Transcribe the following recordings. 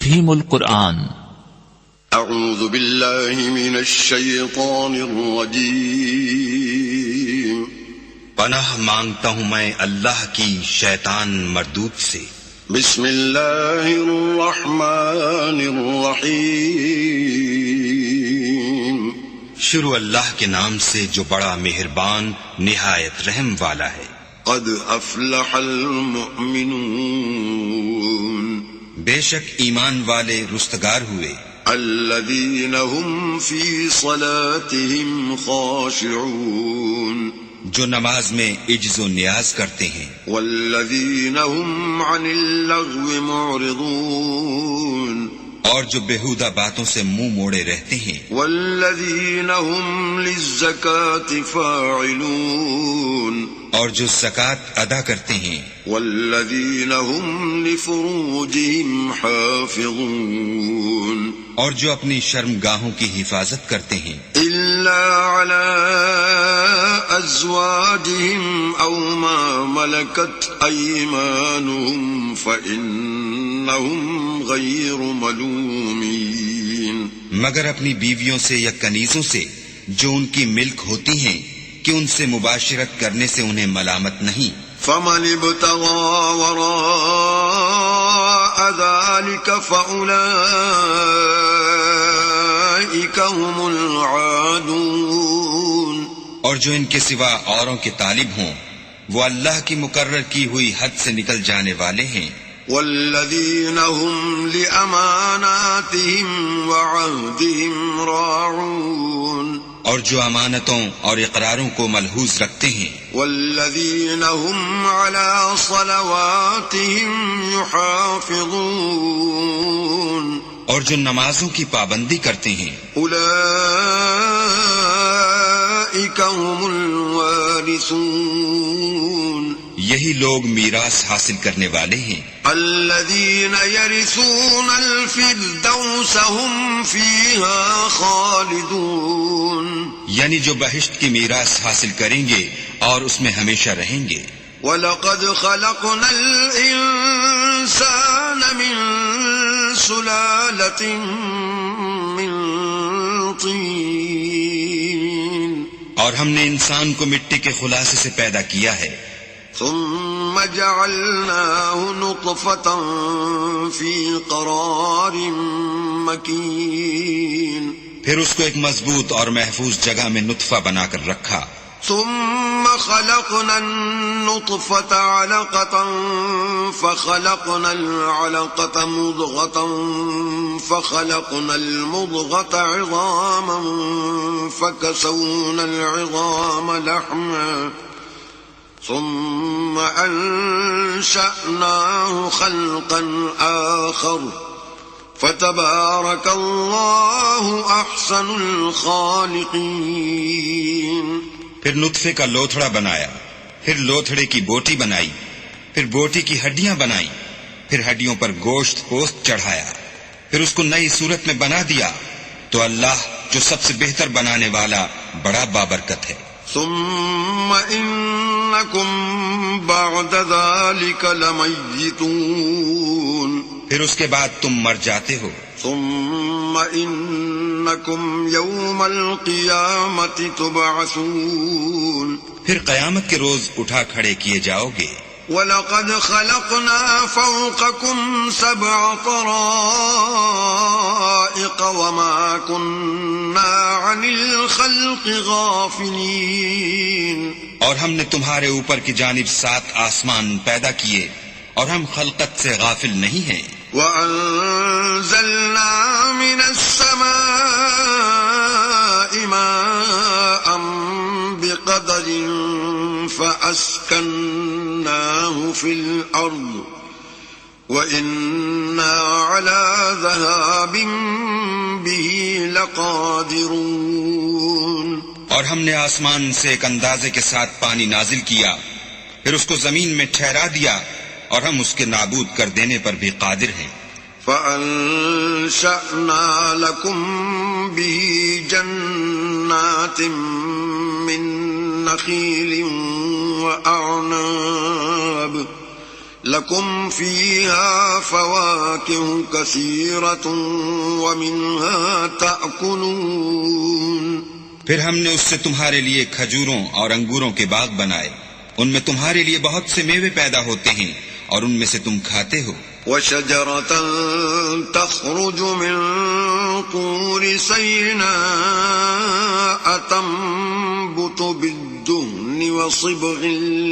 تفہیم القرآن۔ اعوذ باللہ من الشیطان الرجیم۔ پناہ مانگتا ہوں میں اللہ کی شیطان مردود سے۔ بسم اللہ الرحمن الرحیم۔ شروع اللہ کے نام سے جو بڑا مہربان نہایت رحم والا ہے۔ قد افلح المؤمنون۔ بے شک ایمان والے رستگار ہوئے۔ الذین هم فی صلاتهم خاشعون۔ جو نماز میں عجز و نیاز کرتے ہیں۔ والذین هم عن اللغو معرضون۔ اور جو بیہودہ باتوں سے منہ موڑے رہتے ہیں۔ والذین هم للزکاة فاعلون۔ اور جو زکوٰۃ ادا کرتے ہیں۔ والذین هم لفروجهم حافظون۔ اور جو اپنی شرمگاہوں کی حفاظت کرتے ہیں۔ الا علی ازواجهم او ما ملکت ایمانهم فانہم غیر ملومین۔ مگر اپنی بیویوں سے یا کنیزوں سے جو ان کی ملک ہوتی ہیں کہ ان سے مباشرت کرنے سے انہیں ملامت نہیں۔ فمن ابتغى وراء ذلك فأولئك هم العادون۔ اور جو ان کے سوا اوروں کے طالب ہوں وہ اللہ کی مقرر کی ہوئی حد سے نکل جانے والے ہیں۔ والذین هم لأماناتهم وعهدهم راعون۔ اور جو امانتوں اور اقراروں کو ملحوظ رکھتے ہیں۔ والذین هم علی صلواتهم یحافظون۔ اور جو نمازوں کی پابندی کرتے ہیں۔ اولئک هم الوارثون۔ یہی لوگ میراث حاصل کرنے والے ہیں۔ الذین یرثون الفردوس هم فیہا خالدون۔ یعنی جو بہشت کی میراث حاصل کریں گے اور اس میں ہمیشہ رہیں گے۔ وَلَقَدْ خَلَقْنَا الْإِنسَانَ مِنْ سُلَالَةٍ مِّن طِينٍ۔ اور ہم نے انسان کو مٹی کے خلاصے سے پیدا کیا ہے۔ ثم جعلناه نطفة في قرار مكين۔ پھر اس کو ایک مضبوط اور محفوظ جگہ میں نطفہ بنا کر رکھا۔ ثم خلقنا النطفة علقة فخلقنا العلقة مضغة فخلقنا المضغة عظاما فكسونا العظام لحما ثم أنشأناه خلقا آخر فتبارك الله أحسن الخالقين۔ پھر نطفے کا لوتھڑا بنایا، پھر لوتھڑے کی بوٹی بنائی، پھر بوٹی کی ہڈیاں بنائی، پھر ہڈیوں پر گوشت پوست چڑھایا، پھر اس کو نئی صورت میں بنا دیا، تو اللہ جو سب سے بہتر بنانے والا بڑا بابرکت ہے۔ ثم إنكم بعد ذلك لميتون۔ پھر اس کے بعد تم مر جاتے ہو۔ ثم إنكم يوم القيامة تبعثون۔ پھر قیامت کے روز اٹھا کھڑے کیے جاؤ گے۔ وَلَقَدْ خَلَقْنَا فَوْقَكُمْ سَبْعَ طَرَائِقَ وَمَا كُنَّا عَنِ الْخَلْقِ غَافِلِينَ۔ اور ہم نے تمہارے اوپر کی جانب 7 آسمان پیدا کیے اور ہم خلقت سے غافل نہیں ہیں۔ وَأَنزَلْنَا مِنَ السَّمَاءِ مَاءً بِقَدَرٍ فَأَسْكَنَّاهُ فِي الْأَرْضِ وَإِنَّا عَلَى ذَهَابٍ بِهِ لَقَادِرُونَ۔ اور ہم نے آسمان سے ایک اندازے کے ساتھ پانی نازل کیا، پھر اس کو زمین میں ٹھہرا دیا، اور ہم اس کے نابود کر دینے پر بھی قادر ہیں۔ فَأَنشَأْنَا لَكُم بِهِ جَنَّاتٍ مِّن نَخِيلٍ وَأَعْنَابٍ لكم فيها فواكه كثيرة ومنها تأكلون پھر ہم نے اس سے تمہارے لیے کھجوروں اور انگوروں کے باغ بنائے، ان میں تمہارے لیے بہت سے میوے پیدا ہوتے ہیں اور ان میں سے تم کھاتے ہو۔ وشجرة تخرج من طور سيناء تنبت بالدهن وصبغ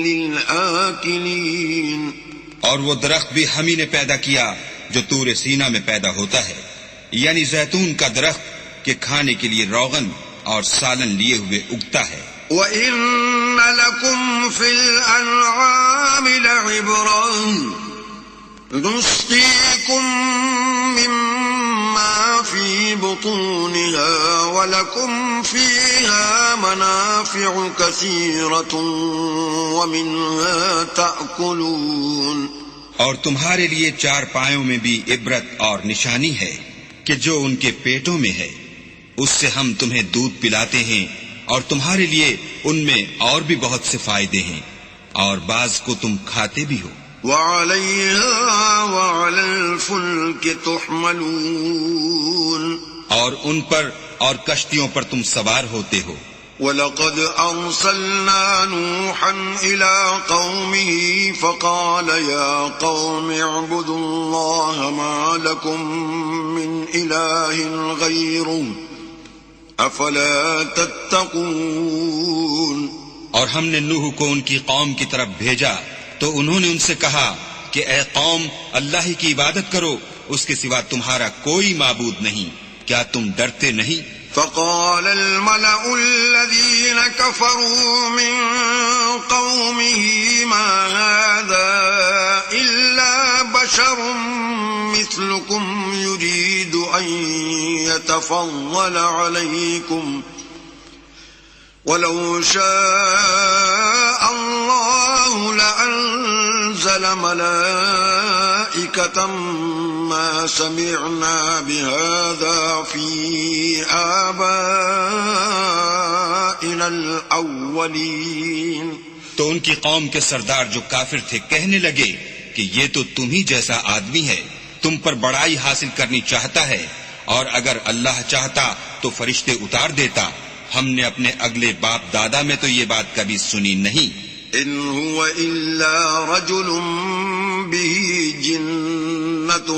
للآكلين، اور وہ درخت بھی ہم ہی نے پیدا کیا جو طور سینا میں پیدا ہوتا ہے، یعنی زیتون کا درخت کہ کھانے کے لیے روغن اور سالن لیے ہوئے اگتا ہے۔ وَإِنَّ لَكُمْ فِي الْأَنْعَامِ لَعِبْرَةً نُسْقِيكُم مِّمَّا فِي بُطُونِهَا وَلَكُمْ فِيهَا مَنَافِعُ كَثِيرَةٌ وَمِنْهَا تَأْكُلُونَ، اور تمہارے لیے چار پایوں میں بھی عبرت اور نشانی ہے کہ جو ان کے پیٹوں میں ہے اس سے ہم تمہیں دودھ پلاتے ہیں، اور تمہارے لیے ان میں اور بھی بہت سے فائدے ہیں، اور بعض کو تم کھاتے بھی ہو۔ وَعَلَيْهَا وَعَلَى الْفُلْكِ تُحْمَلُونَ، اور ان پر اور کشتیوں پر تم سوار ہوتے ہو۔ وَلَقَدْ أَرْسَلْنَا نُوحًا إِلَىٰ قَوْمِهِ فَقَالَ يَا قَوْمِ اعْبُدُوا اللَّهَ مَا لَكُم مِّنْ إِلَٰهٍ غَيْرُهُ أَفَلَا تَتَّقُونَ۔ اور ہم نے نوح کو ان کی قوم کی طرف بھیجا تو انہوں نے ان سے کہا کہ اے قوم، اللہ ہی کی عبادت کرو، اس کے سوا تمہارا کوئی معبود نہیں، کیا تم ڈرتے نہیں؟ فقال الملأ الذين كفروا من قومه ما هذا إلا بشر مثلكم يريد أن يتفضل عليكم ولو شاء الله لأنزل ملائكة ما سمعنا بهذا في آبائنا الأولين۔ تو ان کی قوم کے سردار جو کافر تھے کہنے لگے کہ یہ تو تم ہی جیسا آدمی ہے، تم پر بڑائی حاصل کرنی چاہتا ہے، اور اگر اللہ چاہتا تو فرشتے اتار دیتا، ہم نے اپنے اگلے باپ دادا میں تو یہ بات کبھی سنی نہیں۔ ان هو الا رجل به جنة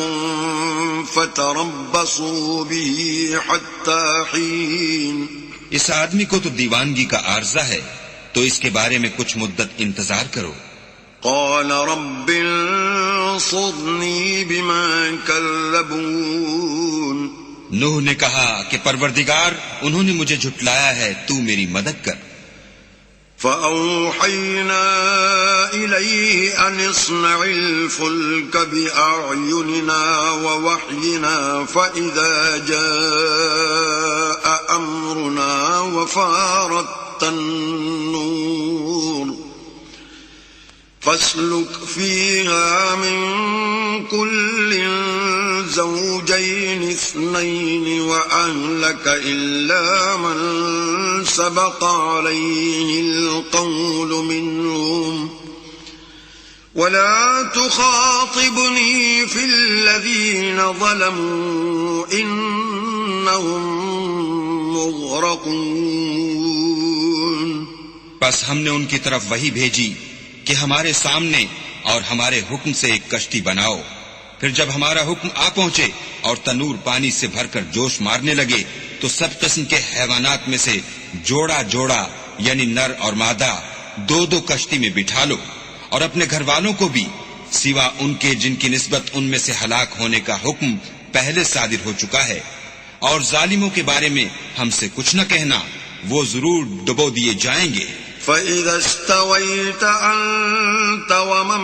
فتربصوا به حتى حين۔ اس آدمی کو تو دیوانگی کا عارضہ ہے، تو اس کے بارے میں کچھ مدت انتظار کرو۔ قال رب انصرني بما كذبون۔ نوح نے کہا کہ پروردگار، انہوں نے مجھے جھٹلایا ہے، تو میری مدد کر۔ فأوحينا إليه أن اصنع الفلك بأعيننا ووحينا فإذا جاء أمرنا وفارت النور فاسلك فيها من كل زوجين اثنين وأهلك إلا من سبق عليه القول منهم ولا تخاطبني في الذين ظلموا إنهم مغرقون۔ پس ہم نے ان کی طرف وحی بھیجی کہ ہمارے سامنے اور ہمارے حکم سے ایک کشتی بناؤ، پھر جب ہمارا حکم آ پہنچے اور تنور پانی سے بھر کر جوش مارنے لگے تو سب قسم کے حیوانات میں سے جوڑا جوڑا یعنی نر اور مادہ دو دو کشتی میں بٹھا لو، اور اپنے گھر والوں کو بھی سوا ان کے جن کی نسبت ان میں سے ہلاک ہونے کا حکم پہلے صادر ہو چکا ہے، اور ظالموں کے بارے میں ہم سے کچھ نہ کہنا، وہ ضرور ڈبو دیے جائیں گے۔ فَإِذَا اسْتَوَيْتَ أَنْتَ وَمَن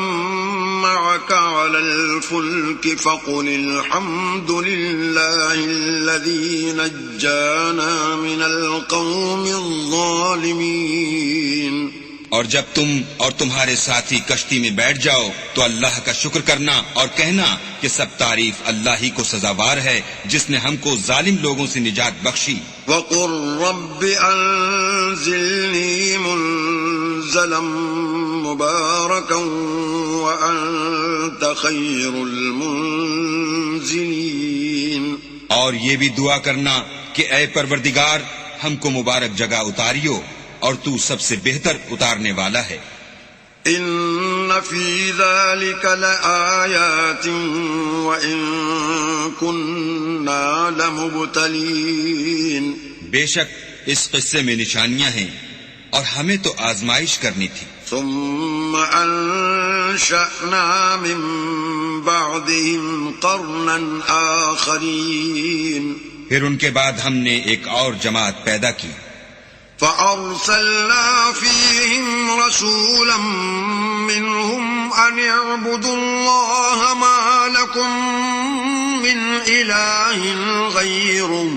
مَّعَكَ عَلَى الْفُلْكِ فَقُلِ الْحَمْدُ لِلَّهِ الَّذِي نَجَّانَا مِنَ الْقَوْمِ الظَّالِمِينَ۔ اور جب تم اور تمہارے ساتھی کشتی میں بیٹھ جاؤ تو اللہ کا شکر کرنا اور کہنا کہ سب تعریف اللہ ہی کو سزاوار ہے جس نے ہم کو ظالم لوگوں سے نجات بخشی۔ وَقُلْ رَبِّ أَنزِلْنِي مُنزَلًا مباركا وأنت خير المنزلين. اور یہ بھی دعا کرنا کہ اے پروردگار ہم کو مبارک جگہ اتاریو اور تو سب سے بہتر اتارنے والا ہے. ان فی ذلك لآیات وإن كنا لمبتلین. بے شک اس قصے میں نشانیاں ہیں اور ہمیں تو آزمائش کرنی تھی. ثم انشأنا من بعدهم قرنا آخرین. پھر ان کے بعد ہم نے ایک اور جماعت پیدا کی. فأرسلنا فيهم رسولا منهم أن اعبدوا الله ما لكم من إله غيره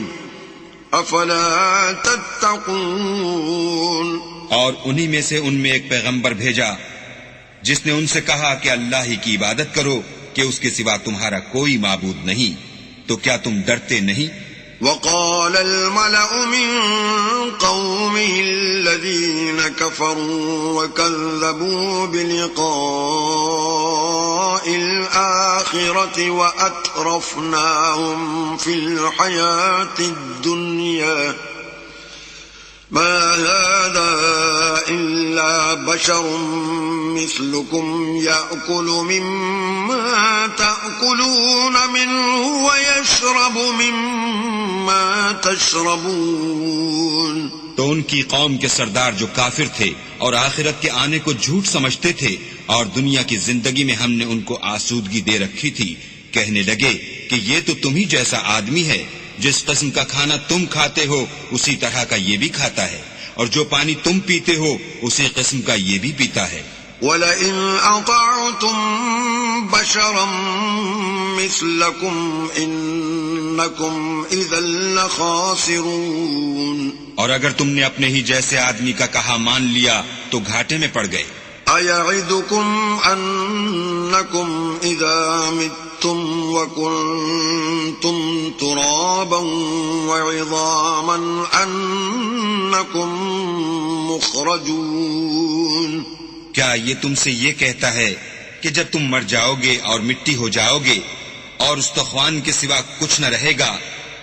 أفلا تتقون. اور انہی میں سے ان میں ایک پیغمبر بھیجا جس نے ان سے کہا کہ اللہ ہی کی عبادت کرو کہ اس کے سوا تمہارا کوئی معبود نہیں، تو کیا تم ڈرتے نہیں؟ وقال الملأ من قومه الذين كفروا وكذبوا بلقاء الآخرة وأترفناهم في الحياة الدنيا ما هذا إلا بشر مثلكم يأكل مما تأكلون منه ويشرب مما تشربون. تو ان کی قوم کے سردار جو کافر تھے اور آخرت کے آنے کو جھوٹ سمجھتے تھے اور دنیا کی زندگی میں ہم نے ان کو آسودگی دے رکھی تھی، کہنے لگے کہ یہ تو تم ہی جیسا آدمی ہے، جس قسم کا کھانا تم کھاتے ہو اسی طرح کا یہ بھی کھاتا ہے، اور جو پانی تم پیتے ہو اسی قسم کا یہ بھی پیتا ہے. وَلَئِنْ أَطَعْتُمْ بَشَرًا مِثْلَكُمْ إِنَّكُمْ إِذًا لَخَاسِرُونَ. اور اگر تم نے اپنے ہی جیسے آدمی کا کہا مان لیا تو گھاٹے میں پڑ گئے. أَيَعِدُكُمْ أَنَّكُمْ إِذَا مِتُّمْ وَكُنْتُمْ تُرَابًا وَعِظَامًا أَنَّكُمْ مُخْرَجُونَ. کیا یہ تم سے یہ کہتا ہے کہ جب تم مر جاؤ گے اور مٹی ہو جاؤ گے اور استخوان کے سوا کچھ نہ رہے گا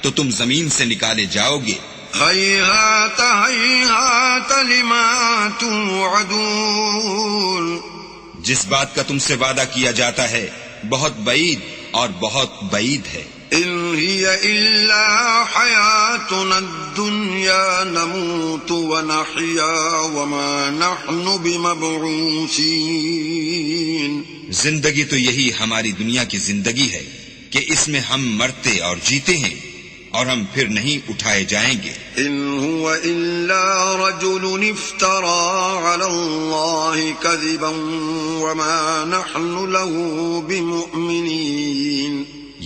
تو تم زمین سے نکالے جاؤ گے؟ ہیہات ہیہات لما توعدون. جس بات کا تم سے وعدہ کیا جاتا ہے بہت بعید اور بہت بعید ہے. ان ہی الا حیاتنا الدنیا نموت ونحیا وما نحن بمبعوثین. زندگی تو یہی ہماری دنیا کی زندگی ہے کہ اس میں ہم مرتے اور جیتے ہیں اور ہم پھر نہیں اٹھائے جائیں گے. ان هو الا رجل افترى على الله كذبا وما نحن له بمؤمنين.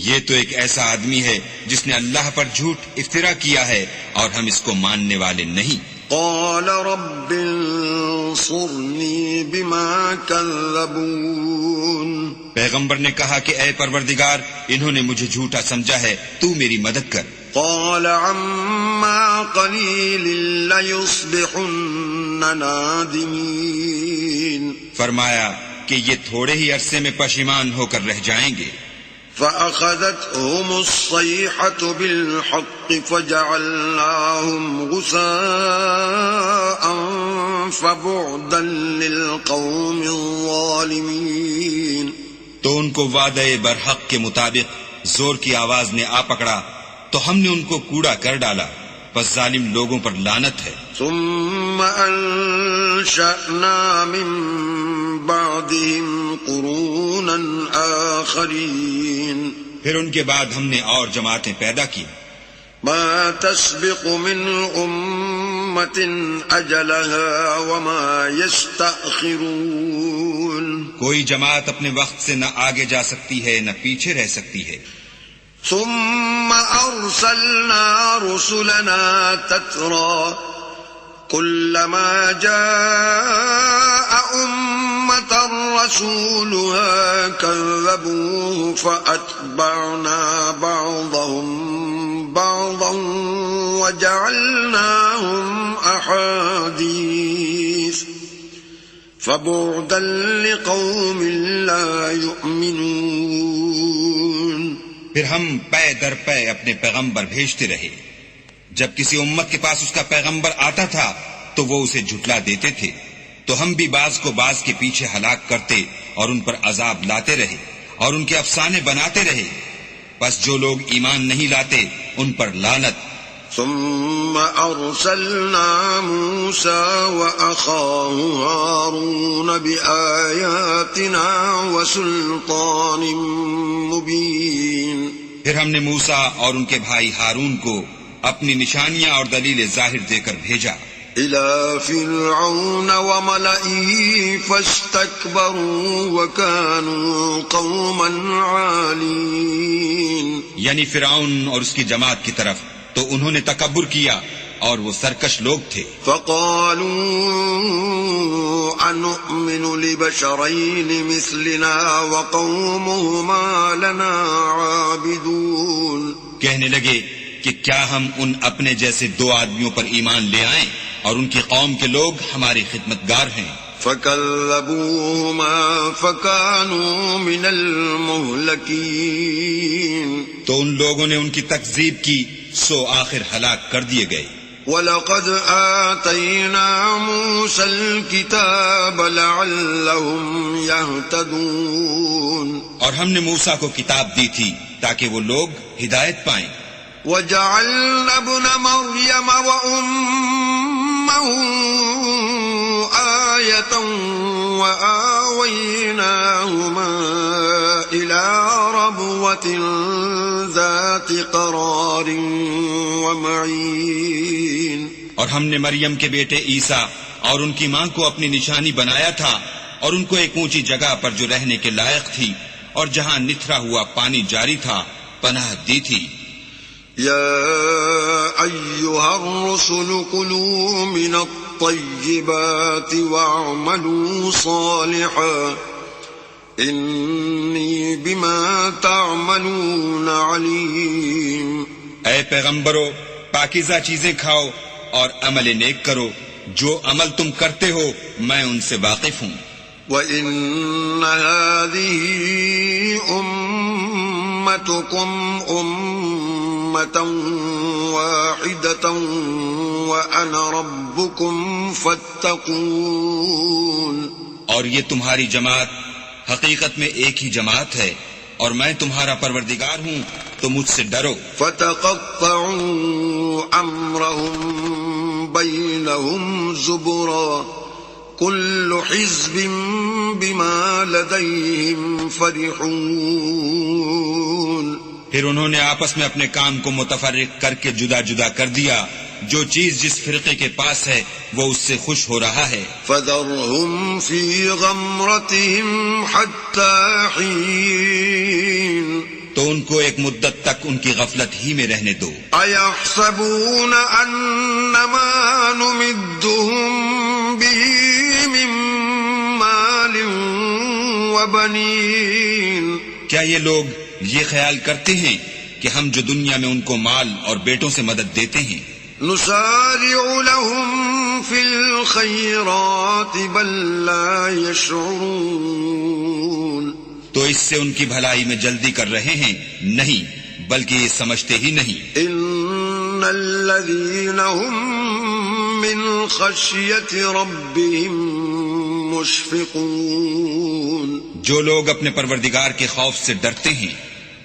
یہ تو ایک ایسا آدمی ہے جس نے اللہ پر جھوٹ افطرا کیا ہے اور ہم اس کو ماننے والے نہیں. قال رب انصرني بما كذبون. پیغمبر نے کہا کہ اے پروردگار انہوں نے مجھے جھوٹا سمجھا ہے، تو میری مدد کر. قال عما قليل ليصبحن نادمين. فرمایا کہ یہ تھوڑے ہی عرصے میں پشیمان ہو کر رہ جائیں گے. فأخذتهم الصيحة بالحق فجعلناهم غثاء فبعدا للقوم الظالمين. تو ان کو وعدے برحق کے مطابق زور کی آواز نے آ پکڑا تو ہم نے ان کو کوڑا کر ڈالا، پس ظالم لوگوں پر لعنت ہے. ثم انشأنا من بعدهم قرونا آخرین. پھر ان کے بعد ہم نے اور جماعتیں پیدا کی. ما تسبق من أمة أجلها وما يستأخرون. کوئی جماعت اپنے وقت سے نہ آگے جا سکتی ہے نہ پیچھے رہ سکتی ہے. ثم أرسلنا رسلنا تترى كلما جاء أمة رسولها كذبوه فأتبعنا بعضهم بعضا وجعلناهم أحاديث فبعدا لقوم لا يؤمنون. پھر ہم پے در پے اپنے پیغمبر بھیجتے رہے. جب کسی امت کے پاس اس کا پیغمبر آتا تھا تو وہ اسے جھٹلا دیتے تھے، تو ہم بھی بعض کو بعض کے پیچھے ہلاک کرتے اور ان پر عذاب لاتے رہے اور ان کے افسانے بناتے رہے. بس جو لوگ ایمان نہیں لاتے ان پر لعنت. ثم أرسلنا موسى وأخاه هارون بآياتنا وسلطان مبين. پھر ہم نے موسیٰ اور ان کے بھائی ہارون کو اپنی نشانیاں اور دلیل ظاہر دے کر بھیجا. إلى فرعون وملئه فاستكبروا وكانوا قوما عالين. یعنی فرعون اور اس کی جماعت کی طرف، تو انہوں نے تکبر کیا اور وہ سرکش لوگ تھے. فقالوا أنؤمن لبشرين مثلنا وقومهما لنا عابدون. کہنے لگے کہ کیا ہم ان اپنے جیسے دو آدمیوں پر ایمان لے آئیں اور ان کی قوم کے لوگ ہمارے خدمتگار ہیں. فكذبوهما فكانوا من المهلكين. تو ان لوگوں نے ان کی تکذیب کی، سو آخر ہلاک کر دیے گئے. وَلَقَدْ آتَيْنَا مُوسَى الْكِتَابَ لَعَلَّهُمْ يَهْتَدُونَ. اور ہم نے موسیٰ کو کتاب دی تھی تاکہ وہ لوگ ہدایت پائیں. وَجَعَلْنَا ابْنَ مَرْيَمَ وَأُمَّهُ آيَةً وَآوَيْنَاهُمَا إِلَى رَبْوَةٍ ذَاتِ قَرَارٍ وَمَعِينٍ. اور ہم نے مریم کے بیٹے عیسیٰ اور ان کی ماں کو اپنی نشانی بنایا تھا اور ان کو ایک اونچی جگہ پر جو رہنے کے لائق تھی اور جہاں نتھرا ہوا پانی جاری تھا پناہ دی تھی. يا أيها الرسل كلوا من الطيبات واعملوا صالحا إني بما تعملون عليم. اے پیغمبرو، پاکیزہ چیزیں کھاؤ اور عمل نیک کرو، جو عمل تم کرتے ہو میں ان سے واقف ہوں. وَإِنَّ هَذِهِ أُمَّتُكُمْ أُمَّةً وَاحِدَةً وَأَنَا رَبُّكُمْ فَاتَّقُونِ. اور یہ تمہاری جماعت حقیقت میں ایک ہی جماعت ہے اور میں تمہارا پروردگار ہوں، تو مجھ سے ڈرو. فَتَقَطَّعُوا أَمْرَهُمْ بَيْنَهُمْ زُبُرًا كُلُّ حِزْبٍ بِمَا لَدَيْهِمْ فَرِحُونَ. پھر انہوں نے آپس میں اپنے کام کو متفرق کر کے جدا جدا کر دیا. جو چیز جس فرقے کے پاس ہے وہ اس سے خوش ہو رہا ہے. فَذَرْهُمْ فِي غَمْرَتِهِمْ حَتَّى حِينٍ. تو ان کو ایک مدت تک ان کی غفلت ہی میں رہنے دو. أَيَحْسَبُونَ أَنَّمَا نُمِدُّهُمْ بِهِ مِن مَّالٍ وَبَنِينَ. کیا یہ لوگ یہ خیال کرتے ہیں کہ ہم جو دنیا میں ان کو مال اور بیٹوں سے مدد دیتے ہیں نُسَارِعُ لَهُمْ فِي الْخَيْرَاتِ بَل لَّا يَشْعُرُونَ. تو اس سے ان کی بھلائی میں جلدی کر رہے ہیں؟ نہیں، بلکہ یہ سمجھتے ہی نہیں. إِنَّ الَّذِينَ هُم مِّنْ خَشْيَةِ رَبِّهِم مُشْفِقُونَ. جو لوگ اپنے پروردگار کے خوف سے ڈرتے ہیں.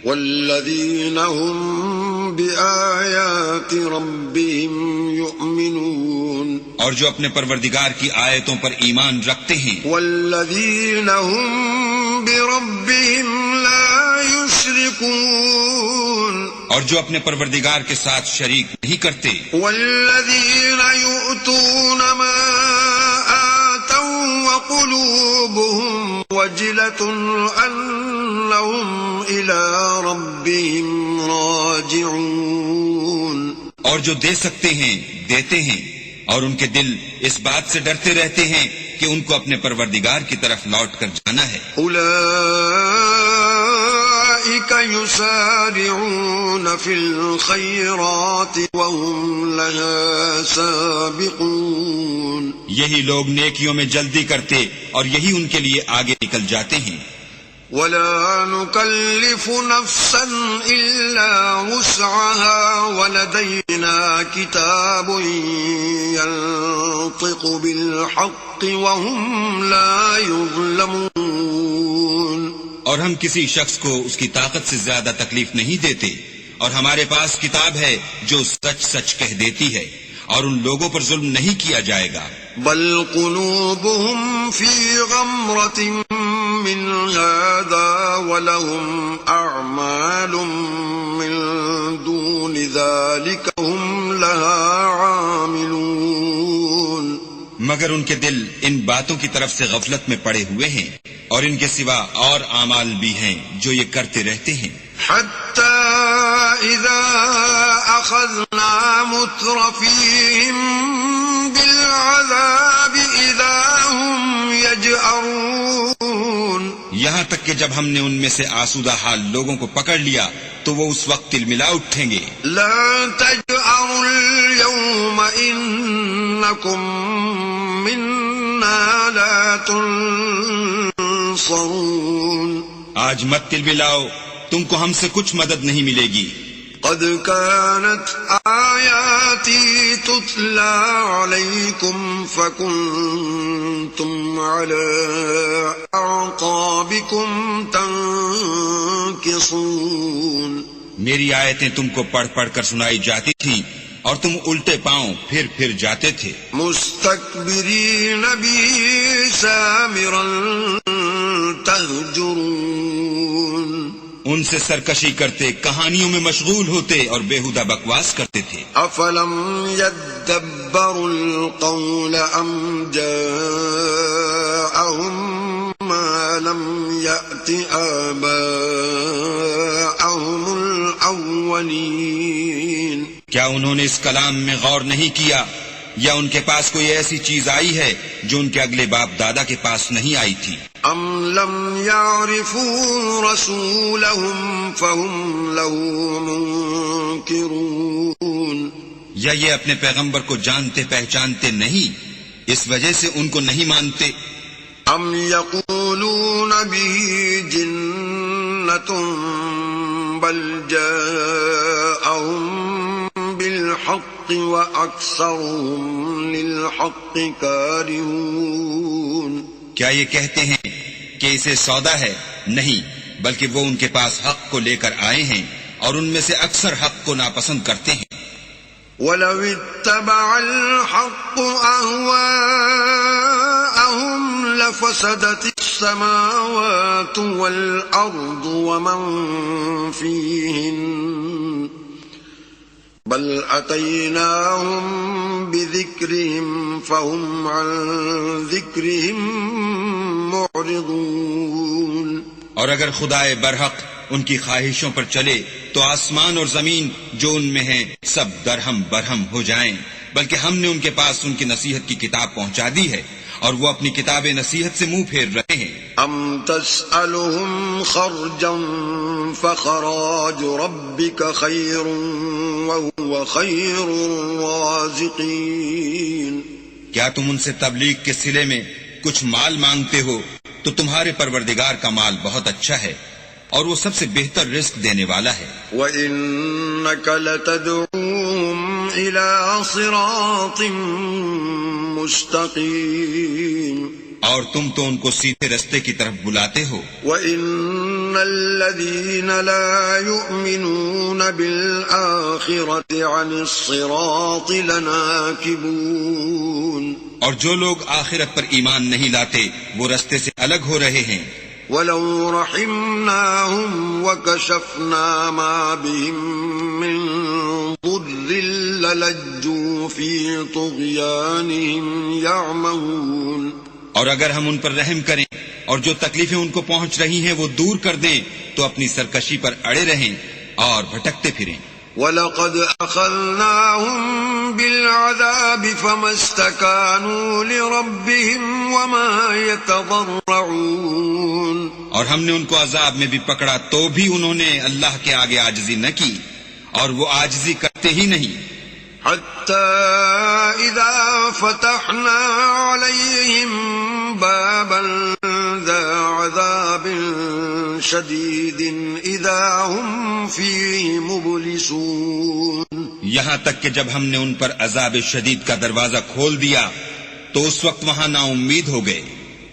وَالَّذِينَ هُم بِآيَاتِ رَبِّهِمْ يُؤْمِنُونَ. اور جو اپنے پروردگار کی آیتوں پر ایمان رکھتے ہیں. وَالَّذِينَ هُم بِرَبِّهِمْ لَا يُشْرِكُونَ. اور جو اپنے پروردگار کے ساتھ شریک نہیں کرتے. وَالَّذِينَ يُؤْتُونَ مَا آتَوْا وَقُلُوبُهُمْ وَجِلَةٌ أَنَّهُمْ إِلَى رَبِّهِمْ راجعون. اور جو دے سکتے ہیں دیتے ہیں اور ان کے دل اس بات سے ڈرتے رہتے ہیں کہ ان کو اپنے پروردگار کی طرف لوٹ کر جانا ہے. أولئك يسارعون في الخيرات وهم لها سابقون. یہی لوگ نیکیوں میں جلدی کرتے اور یہی ان کے لیے آگے نکل جاتے ہیں. ولا نكلف نفسا إلا وسعها ولدينا كتاب ينطق بالحق وهم لا يظلمون. اور ہم کسی شخص کو اس کی طاقت سے زیادہ تکلیف نہیں دیتے اور ہمارے پاس کتاب ہے جو سچ سچ کہہ دیتی ہے اور ان لوگوں پر ظلم نہیں کیا جائے گا. بل قلوبهم في غمرة من هذا ولهم أعمال من دون ذلك هم لها عاملون. مگر ان کے دل ان باتوں کی طرف سے غفلت میں پڑے ہوئے ہیں اور ان کے سوا اور اعمال بھی ہیں جو یہ کرتے رہتے ہیں. حتى إذا أخذنا مترفيهم بالعذاب إذا هم يجأرون. یہاں تک کہ جب ہم نے ان میں سے آسودہ حال لوگوں کو پکڑ لیا تو وہ اس وقت تلملا اٹھیں گے. لا تجأروا اليوم إنكم منا لا تنصرون. آج مت تلملاؤ، تم کو ہم سے کچھ مدد نہیں ملے گی. قد كانت آياتي تتلى عليكم فكنتم على أعقابكم تنكصون. میری آیتیں تم کو پڑھ پڑھ کر سنائی جاتی تھیں اور تم الٹے پاؤں پھر جاتے تھے. مستكبرين به سامرا تهجرون. ان سے سرکشی کرتے، کہانیوں میں مشغول ہوتے اور بےہودہ بکواس کرتے تھے. افلم يدبروا القول ام جاءهم ما لم يأت آباءهم الاولین. کیا انہوں نے اس کلام میں غور نہیں کیا یا ان کے پاس کوئی ایسی چیز آئی ہے جو ان کے اگلے باپ دادا کے پاس نہیں آئی تھی؟ ام لم يعرفوا رسولهم فهم له منكرون. یا یہ اپنے پیغمبر کو جانتے پہچانتے نہیں، اس وجہ سے ان کو نہیں مانتے؟ ام يقولون به جنة بل جاءهم بالحق وأكثرهم للحق كارهون. کیا یہ کہتے ہیں کہ اسے سودا ہے؟ نہیں، بلکہ وہ ان کے پاس حق کو لے کر آئے ہیں اور ان میں سے اکثر حق کو ناپسند کرتے ہیں. وَلَوِ اتَّبَعَ الْحَقُّ أَهْوَاءَهُمْ لَفَسَدَتِ السَّمَاوَاتُ وَالْأَرْضُ وَمَنْ فِيهِنَّ بَلْ أَتَيْنَاهُمْ بِذِكْرِهِمْ فَهُمْ عَنْ ذِكْرِهِمْ مُعْرِضُونَ. اور اگر خدائے برحق ان کی خواہشوں پر چلے تو آسمان اور زمین جو ان میں ہیں سب درہم برہم ہو جائیں، بلکہ ہم نے ان کے پاس ان کی نصیحت کی کتاب پہنچا دی ہے اور وہ اپنی کتاب نصیحت سے منہ پھیر رہے ہیں. ام تسألهم خرجا فخراج ربك خير وهو خير الرازقين. کیا تم ان سے تبلیغ کے صلے میں کچھ مال مانگتے ہو تو تمہارے پروردگار کا مال بہت اچھا ہے اور وہ سب سے بہتر رزق دینے والا ہے. وَإِنَّكَ لَتَدْعُوهُمْ إِلَى صِرَاطٍ مُسْتَقِيمٍ. اور تم تو ان کو سیدھے رستے کی طرف بلاتے ہو. وَإِنَّ الَّذِينَ لَا يُؤْمِنُونَ بِالْآخِرَةِ عَنِ الصِّرَاطِ لَنَاكِبُونَ. اور جو لوگ آخرت پر ایمان نہیں لاتے وہ رستے سے الگ ہو رہے ہیں. وَلَوْ رَحِمْنَاهُمْ وَكَشَفْنَا مَا بِهِمْ مِنْ ضُرٍّ لَلَجُّوا فِي طُغْيَانِهِمْ يَعْمَهُونَ. اور اگر ہم ان پر رحم کریں اور جو تکلیفیں ان کو پہنچ رہی ہیں وہ دور کر دیں تو اپنی سرکشی پر اڑے رہیں اور بھٹکتے پھریں. وَلَقَدْ أَخَذْنَاهُمْ بِالْعَذَابِ فَمَا اسْتَكَانُوا لِرَبِّهِمْ وَمَا يَتَضَرَّعُونَ. اور ہم نے ان کو عذاب میں بھی پکڑا تو بھی انہوں نے اللہ کے آگے عاجزی نہ کی اور وہ عاجزی کرتے ہی نہیں. حَتَّى حتى إذا فتحنا عليهم بابا ذا عذاب شديد إذا هم فيه مبلسون. یہاں تک کہ جب ہم نے ان پر عذاب شدید کا دروازہ کھول دیا تو اس وقت وہاں نا امید ہو گئے.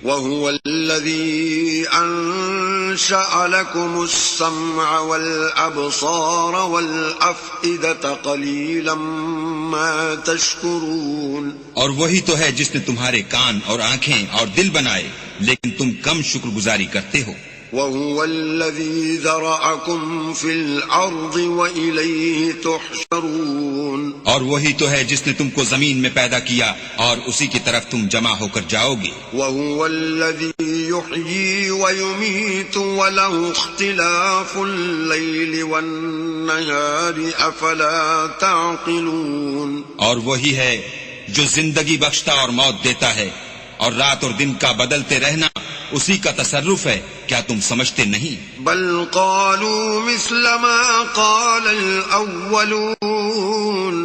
وهو الذي أنشأ لكم السمع والأبصار والأفئدة قليلا ما تشكرون. اور وہی تو ہے جس نے تمہارے کان اور آنکھیں اور دل بنائے لیکن تم کم شکر گزاری کرتے ہو. وهو الذي ذرأكم في الأرض وإليه تحشرون. اور وہی تو ہے جس نے تم کو زمین میں پیدا کیا اور اسی کی طرف تم جمع ہو کر جاؤ گے. وهو الذي يحيي ويميت وله اختلاف الليل والنهار أفلا تعقلون. اور وہی ہے جو زندگی بخشتا اور موت دیتا ہے اور رات اور دن کا بدلتے رہنا اسی کا تصرف ہے، کیا تم سمجھتے نہیں؟ بل قالوا مثل ما قال الأولون.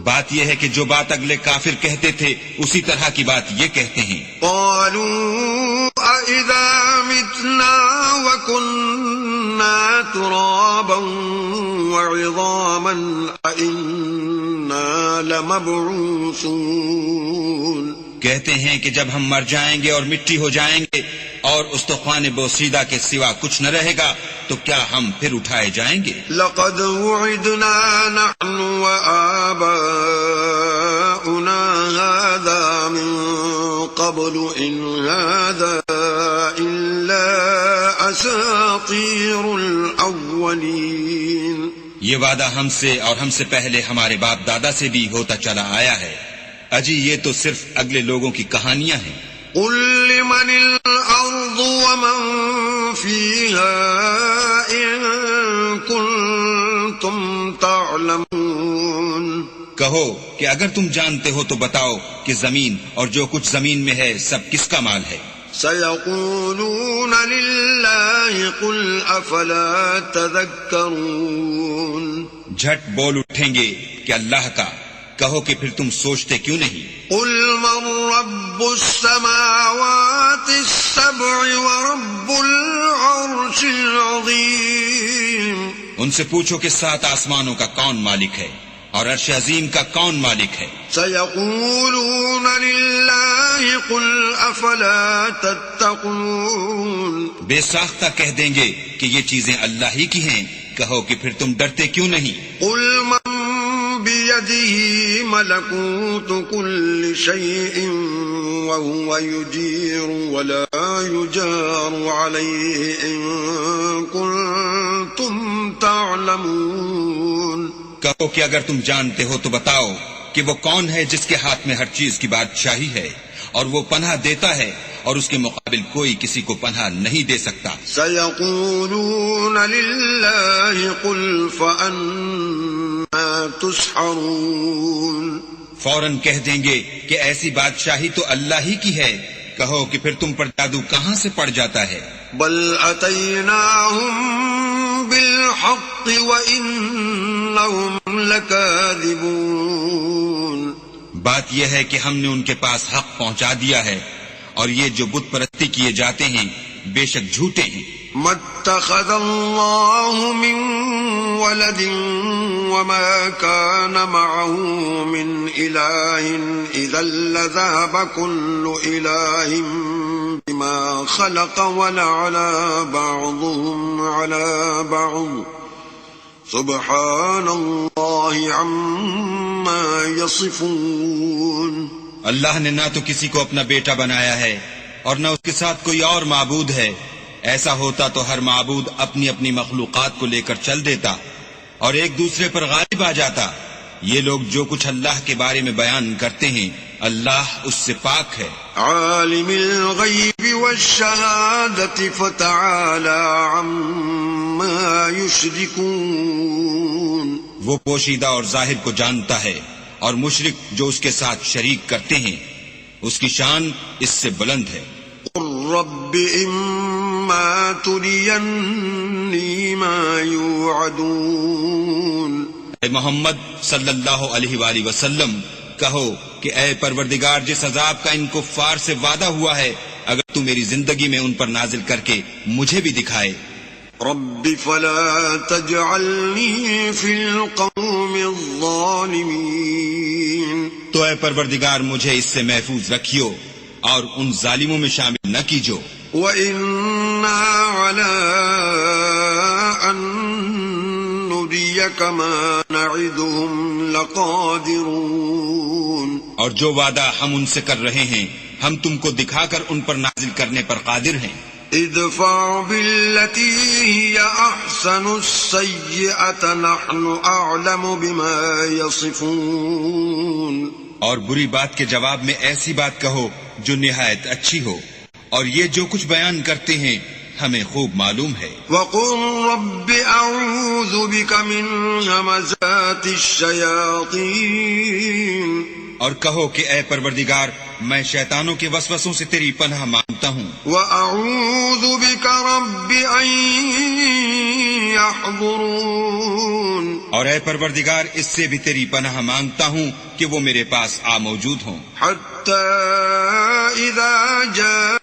بات یہ ہے کہ جو بات اگلے کافر کہتے تھے اسی طرح کی بات یہ کہتے ہیں. قالوا أَإِذَا مِتْنَا وَكُنَّا تُرَابًا وَعِظَامًا أَإِنَّا لَمَبْعُوثُونَ. کہتے ہیں کہ جب ہم مر جائیں گے اور مٹی ہو جائیں گے اور استخوان بوسیدہ کے سوا کچھ نہ رہے گا تو کیا ہم پھر اٹھائے جائیں گے؟ لقد وعدنا نحن وآباؤنا هذا من قبل إن هذا إلا أساطير الأولين. یہ وعدہ ہم سے اور ہم سے پہلے ہمارے باپ دادا سے بھی ہوتا چلا آیا ہے. اجی یہ تو صرف اگلے لوگوں کی کہانیاں ہیں. قل لمن الأرض ومن فيها إن كنتم تعلمون. کہو کہ اگر تم جانتے ہو تو بتاؤ کہ زمین اور جو کچھ زمین میں ہے سب کس کا مال ہے؟ سيقولون لله قل أفلا تذكرون. جھٹ بول اٹھیں گے کہ اللہ کا. کہو کہ پھر تم سوچتے کیوں نہیں؟ قل من رب السماوات السبع ورب العرش العظيم. ان سے پوچھو کہ 7 آسمانوں کا کون مالک ہے اور عرش عظیم کا کون مالک ہے؟ سيقولون لله قل أفلا تتقون. بے ساختہ کہہ دیں گے کہ یہ چیزیں اللہ ہی کی ہیں. کہو کہ پھر تم ڈرتے کیوں نہیں؟ قل من بيده ملكوت كل شيء وهو يجير ولا يجار عليه إن كنتم تعلمون. کہو کہ اگر تم جانتے ہو تو بتاؤ کہ وہ کون ہے جس کے ہاتھ میں ہر چیز کی بادشاہی ہے اور وہ پناہ دیتا ہے اور اس کے مقابل کوئی کسی کو پناہ نہیں دے سکتا. سيقولون لله قل فأنا تسحرون. فوراً کہہ دیں گے کہ ایسی بادشاہی تو اللہ ہی کی ہے. کہو کہ پھر تم پر جادو کہاں سے پڑ جاتا ہے؟ بل أتيناهم بالحق وإنهم لكاذبون. بات یہ ہے کہ ہم نے ان کے پاس حق پہنچا دیا ہے اور یہ جو بت پرستی کیے جاتے ہیں بے شک جھوٹے ہیں. ما اتخذ الله من ولد وما كان معه من إله إذا لذهب كل إله بما خلق ولعلى بعضهم على بعض سبحان الله عما يصفون. اللہ نے نہ تو کسی کو اپنا بیٹا بنایا ہے اور نہ اس کے ساتھ کوئی اور معبود ہے. ایسا ہوتا تو ہر معبود اپنی اپنی مخلوقات کو لے کر چل دیتا اور ایک دوسرے پر غالب آ جاتا. یہ لوگ جو کچھ اللہ کے بارے میں بیان کرتے ہیں اللہ اس سے پاک ہے. عالم الغیب والشہادة فتعالی عما یشرکون. وہ پوشیدہ اور ظاہر کو جانتا ہے اور مشرک جو اس کے ساتھ شریک کرتے ہیں اس کی شان اس سے بلند ہے. قل رب اما ترینی ما یوعدون. اے محمد صلی اللہ علیہ وآلہ وسلم کہو کہ اے پروردگار، جس عذاب کا ان کفار سے وعدہ ہوا ہے، اگر تو میری زندگی میں ان پر نازل کر کے مجھے بھی دکھائے۔ رب فلا تجعلنی فی القوم الظالمین، تو اے پروردگار مجھے اس سے محفوظ رکھیو اور ان ظالموں میں شامل نہ کیجو۔ وَإِنَّا عَلَىٰ أَن نُّرِيَكَ مَا نَعِدُهُمْ لَقَادِرُونَ، اور جو وعدہ ہم ان سے کر رہے ہیں ہم تم کو دکھا کر ان پر نازل کرنے پر قادر ہیں۔ ادفع بالتي هي أحسن السيئة نحن أعلم بما يصفون، اور بری بات کے جواب میں ایسی بات کہو جو نہایت اچھی ہو، اور یہ جو کچھ بیان کرتے ہیں ہمیں خوب معلوم ہے۔ وقل رب أعوذ بك من همزات الشياطين، اور کہو کہ اے پروردگار میں شیطانوں کے وسوسوں سے تیری پناہ مانگتا ہوں، وأعوذ بك رب أن يحضرون، اور اے پروردگار اس سے بھی تیری پناہ مانگتا ہوں کہ وہ میرے پاس آ موجود ہوں، حتى إذا جاء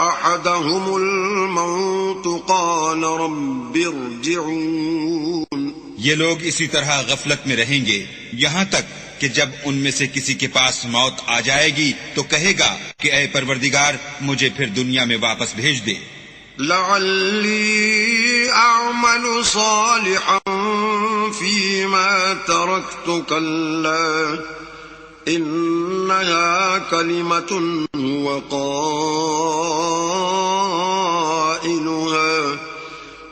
أحدهم الموت قال رب ارجعون۔ یہ لوگ اسی طرح غفلت میں رہیں گے یہاں تک کہ جب ان میں سے کسی کے پاس موت آ جائے گی تو کہے گا کہ اے پروردگار مجھے پھر دنیا میں واپس بھیج دے، لعلی اعمل صالحا فيما تركت كلا انها كلمة هو قائلها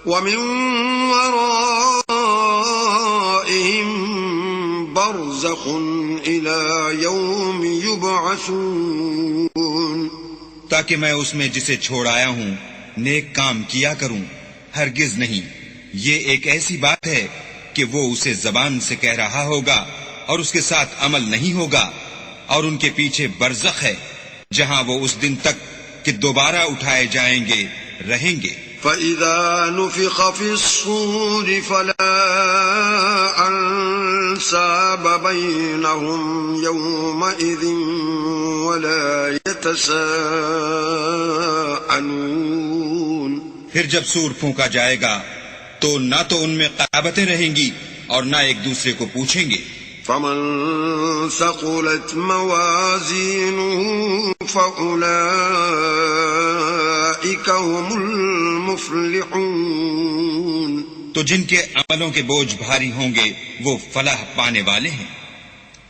ومن ورائهم برزخ إلى يوم يبعثون، تاکہ میں اس میں جسے چھوڑ آیا ہوں نیک کام کیا کروں، ہرگز نہیں، یہ ایک ایسی بات ہے کہ وہ اسے زبان سے کہہ رہا ہوگا اور اس کے ساتھ عمل نہیں ہوگا، اور ان کے پیچھے برزخ ہے جہاں وہ اس دن تک کہ دوبارہ اٹھائے جائیں گے رہیں گے۔ فَإِذَا نُفِخَ فِي الصُّورِ فَلَا أَنْسَابَ بَيْنَهُمْ يَوْمَئِذٍ وَلَا يَتَسَاءَلُونَ، پھر جب سور پھونکا جائے گا تو نہ تو ان میں قرابتیں رہیں گی اور نہ ایک دوسرے کو پوچھیں گے۔ فَمَن ثَقُلَتْ مَوَازِينُهُ فَأُولَئِكَ هُمُ الْمُفْلِحُونَ، تو جن کے عملوں کے بوجھ بھاری ہوں گے وہ فلاح پانے والے ہیں۔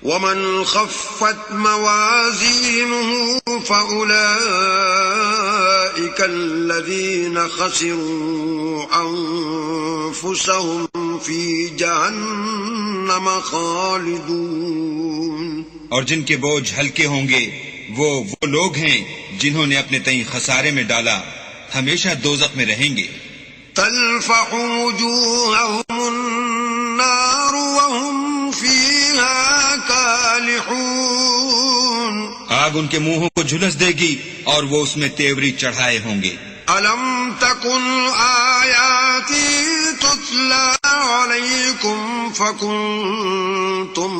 وَمَنْ خَفَّتْ مَوَازِينُهُ فَأُولَئِكَ الَّذِينَ خَسِرُوا أَنفُسَهُمْ فِي جَهَنَّمَ خَالِدُونَ، اور جن کے بوجھ ہلکے ہوں گے وہ لوگ ہیں جنہوں نے اپنے تئیں خسارے میں ڈالا، ہمیشہ دوزخ میں رہیں گے۔ تلفح وجوههم النار وهم فيها كالحون، آگ ان کے منہوں کو جھلس دے گی اور وہ اس میں تیوری چڑھائے ہوں گے۔ ألم تكن آياتي تتلى عليكم فكنتم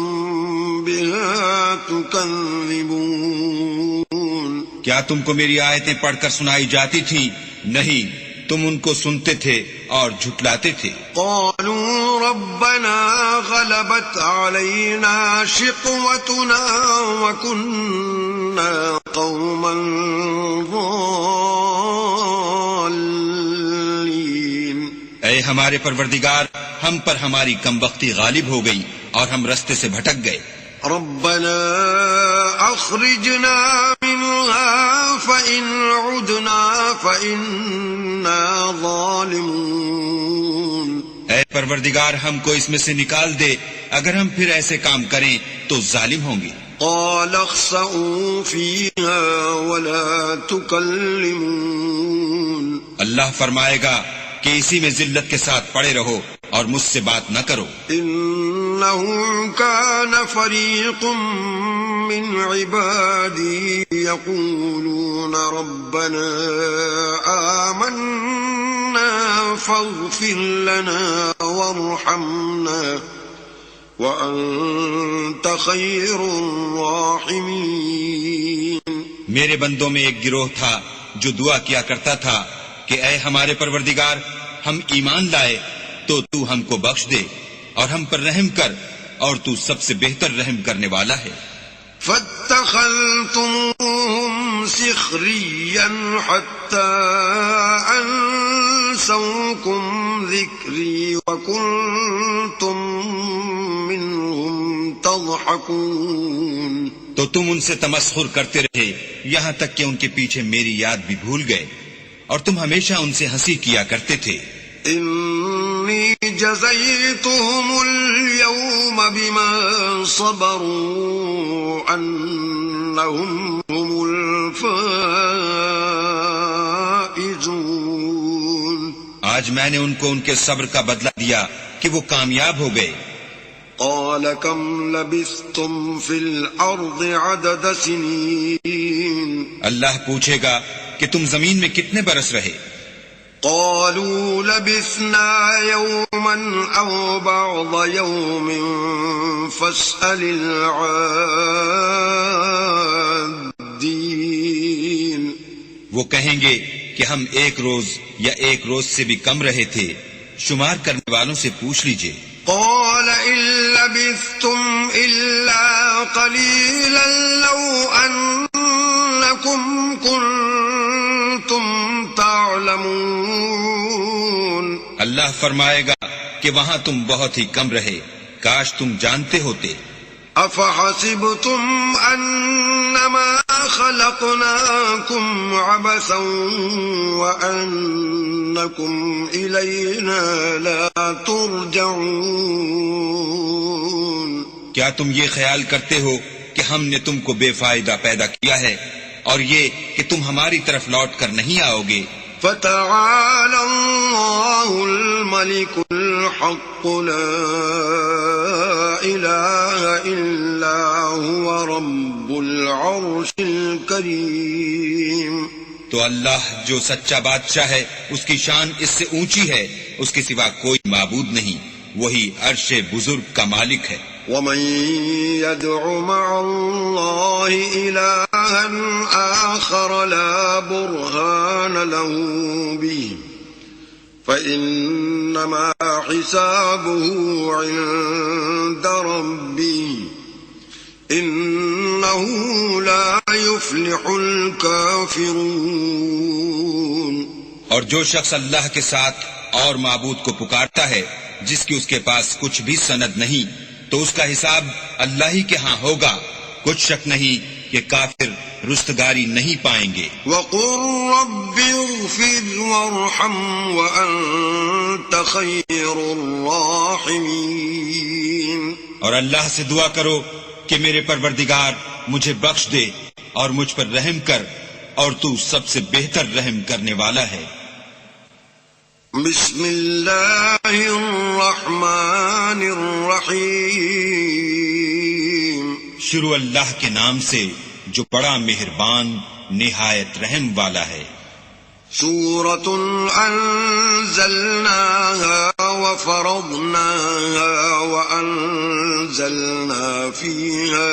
بها تكذبون، کیا تم کو میری آیتیں پڑھ کر سنائی جاتی تھیں؟ نہیں، تم ان کو سنتے تھے اور جھٹلاتے تھے۔ قالوا ربنا غلبت علينا شقوتنا وكنا قوما ضالين، اے ہمارے پروردگار ہم پر ہماری کمبختی غالب ہو گئی اور ہم رستے سے بھٹک گئے۔ ربنا اخرجنا منها فإن عدنا فإنا ظالمون، اے پروردگار ہم کو اس میں سے نکال دے، اگر ہم پھر ایسے کام کریں تو ظالم ہوں گے۔ قال اخسئوا فيها ولا تكلمون، اللہ فرمائے گا کہ اسی میں ذلت کے ساتھ پڑے رہو اور مجھ سے بات نہ کرو۔ إنه كان فريق من عبادي يقولون ربنا آمنا فاغفر لنا وارحمنا وأنت خير الراحمين. میرے بندوں میں ایک گروہ تھا جو دعا کیا کرتا تھا کہ اے ہمارے پروردگار، ہم ایمان لائے تو تو ہم کو بخش دے اور ہم پر رحم کر، اور تو سب سے بہتر رحم کرنے والا ہے. فاتخذتموهم سخريا حتى أنسوكم ذكري وكنتم منهم تضحكون. تو تم ان سے تمسخر کرتے رہے یہاں تک کہ ان کے پیچھے میری یاد بھی بھول گئے، اور تم ہمیشہ ان سے ہنسی کیا کرتے تھے. إني جزيتهم اليوم بما صبروا أنهم هم الفائزون. آج میں نے ان کو ان کے صبر کا بدلہ دیا کہ وہ کامیاب ہو گئے. قال كم لبثتم في الأرض عدد سنين. اللہ پوچھے گا کہ تم زمین میں کتنے برس رہے؟ قالوا لبثنا يوما أو بعض يوم فاسأل العادين. وہ کہیں گے کہ ہم ایک روز یا ایک روز سے بھی کم رہے تھے، شمار کرنے والوں سے پوچھ لیجئے. قال إن لبثتم إلا قليلا لو أنكم كنتم تعلمون. اللہ فرمائے گا کہ وہاں تم بہت ہی کم رہے، کاش تم جانتے ہوتے. أفحسبتم أنما خلقناكم عبثا وأنكم إلينا لا ترجعون. کیا تم یہ خیال کرتے ہو کہ ہم نے تم کو بے فائدہ پیدا کیا ہے اور یہ کہ تم ہماری طرف لوٹ کر نہیں آؤ گے؟ فتعالى الله الملك الحق لا إله إلا هو رب العرش الكريم. تو اللہ جو سچا بادشاہ ہے اس کی شان اس سے اونچی ہے، اس کے سوا کوئی معبود نہیں، وہی عرش بزرگ کا مالک ہے. ومن يدع مع الله إلها آخر لا برهان له به فإنما حسابه عند ربه إنه لا يفلح الكافرون. اور جو شخص اللہ کے ساتھ اور معبود کو پکارتا ہے جس کی اس کے پاس کچھ بھی سند نہیں، تو اس کا حساب اللہ ہی کے ہاں ہوگا، کچھ شک نہیں کہ کافر رستگاری نہیں پائیں گے. وَقُلْ رَبِّ اغْفِرْ وَارْحَمْ وَأَنْتَ خَيْرُ الرَّاحِمِينَ. اور اللہ سے دعا کرو کہ میرے پروردگار مجھے بخش دے اور مجھ پر رحم کر، اور تو سب سے بہتر رحم کرنے والا ہے. بسم اللہ الرحمن الرحیم. شروع اللہ کے نام سے جو بڑا مہربان نہایت رحم والا ہے. سورة أنزلناها وفرضناها وأنزلنا فيها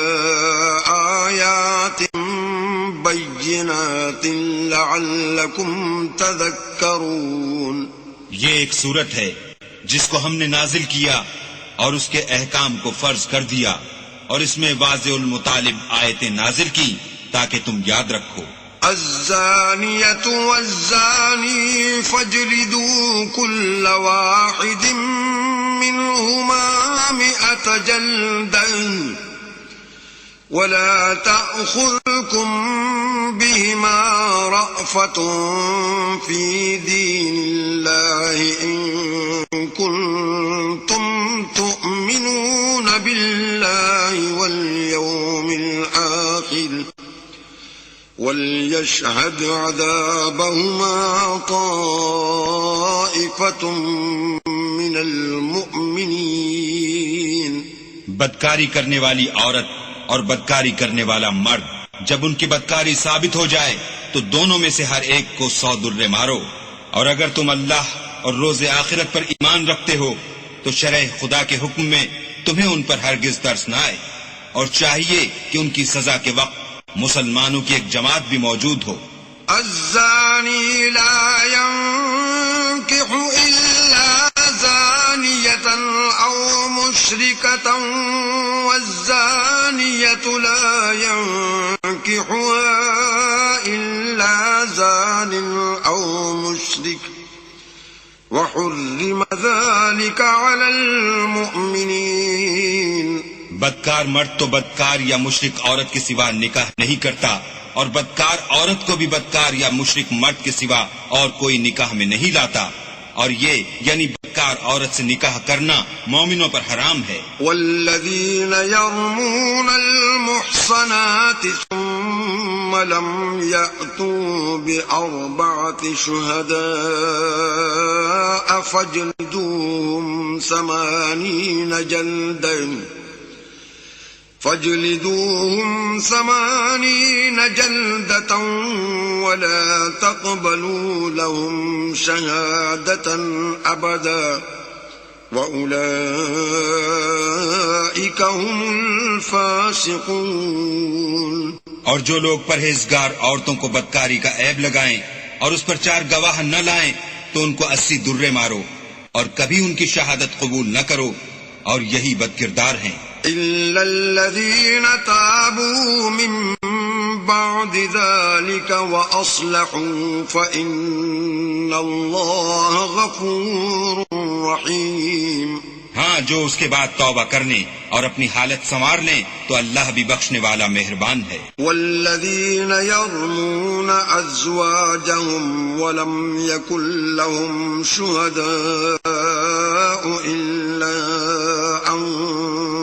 آيات بينات لعلكم تذكرون. یہ ایک صورت ہے جس کو ہم نے نازل کیا اور اس کے احکام کو فرض کر دیا، اور اس میں واضح المطالب آیتیں نازل کی تاکہ تم یاد رکھو. الزانية والزاني فاجلدوا كل واحد منهما 100 جلدة ولا تأخذكم بهما رأفة في دين الله إن كنتم تؤمنون بالله واليوم الآخر وليشهد عذابهما طائفة من المؤمنين. بدکاری کرنے والی عورت اور بدکاری کرنے والا مرد جب ان کی بدکاری ثابت ہو جائے تو دونوں میں سے ہر ایک کو 100 درے مارو، اور اگر تم اللہ اور روز آخرت پر ایمان رکھتے ہو تو شرع خدا کے حکم میں تمہیں ان پر ہرگز ترس نہ آئے، اور چاہیے کہ ان کی سزا کے وقت مسلمانوں کی ایک جماعت بھی موجود ہو۔ الزانی لا ينكح إلا زانية أو مشركة والزانية لا ينكحها إلا زان أو مشرك وحرم ذلك على المؤمنين۔ بدکار مرد تو بدکار یا مشرک عورت کے سوا نکاح نہیں کرتا، اور بدکار عورت کو بھی بدکار یا مشرک مرد کے سوا اور کوئی نکاح میں نہیں لاتا، اور یہ یعنی بدکار عورت سے نکاح کرنا مومنوں پر حرام ہے۔ والذین یرمون المحصنات ثم لم یأتوا بأربعة شهداء فاجلدوهم 80 جلدة ولا تقبلوا لهم شهادة أبدا وأولئك هم الفاسقون۔ اور جو لوگ پرہیزگار عورتوں کو بدکاری کا عیب لگائیں اور اس پر 4 گواہ نہ لائیں تو ان کو 80 درے مارو، اور کبھی ان کی شہادت قبول نہ کرو، اور یہی بدکردار ہیں۔ إلا الذين تابوا من بعد ذلك وأصلحوا فإن الله غفور رحيم۔ ہاں، جو اس کے بعد توبہ کرنے اور اپنی حالت سنوار لیں تو اللہ بھی بخشنے والا مہربان ہے۔ والذين يرمون أزواجهم ولم يكن لهم شهداء إلا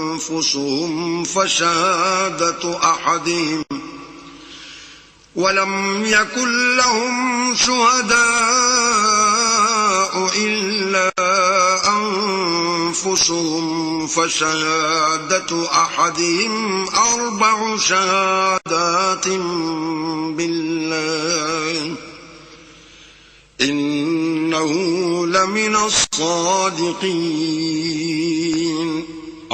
أنفسهم فشهادة أحدهم 4 شهادات بالله إنه لمن الصادقين۔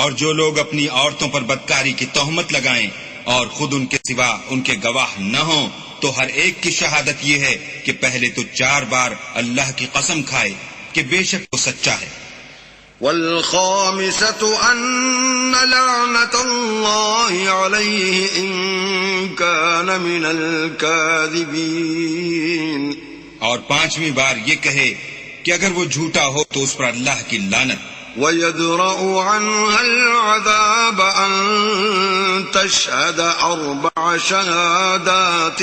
اور جو لوگ اپنی عورتوں پر بدکاری کی تہمت لگائیں اور خود ان کے سوا ان کے گواہ نہ ہوں تو ہر ایک کی شہادت یہ ہے کہ پہلے تو 4 بار اللہ کی قسم کھائے کہ بے شک وہ سچا ہے۔ والخامسة أن لعنة الله عليه إن كان من الكاذبين۔ اور 5ویں بار یہ کہے کہ اگر وہ جھوٹا ہو تو اس پر اللہ کی لعنت۔ وَيَدْرَأُ عَنْهَا الْعَذَابَ أَن تَشْهَدَ 4 شهادات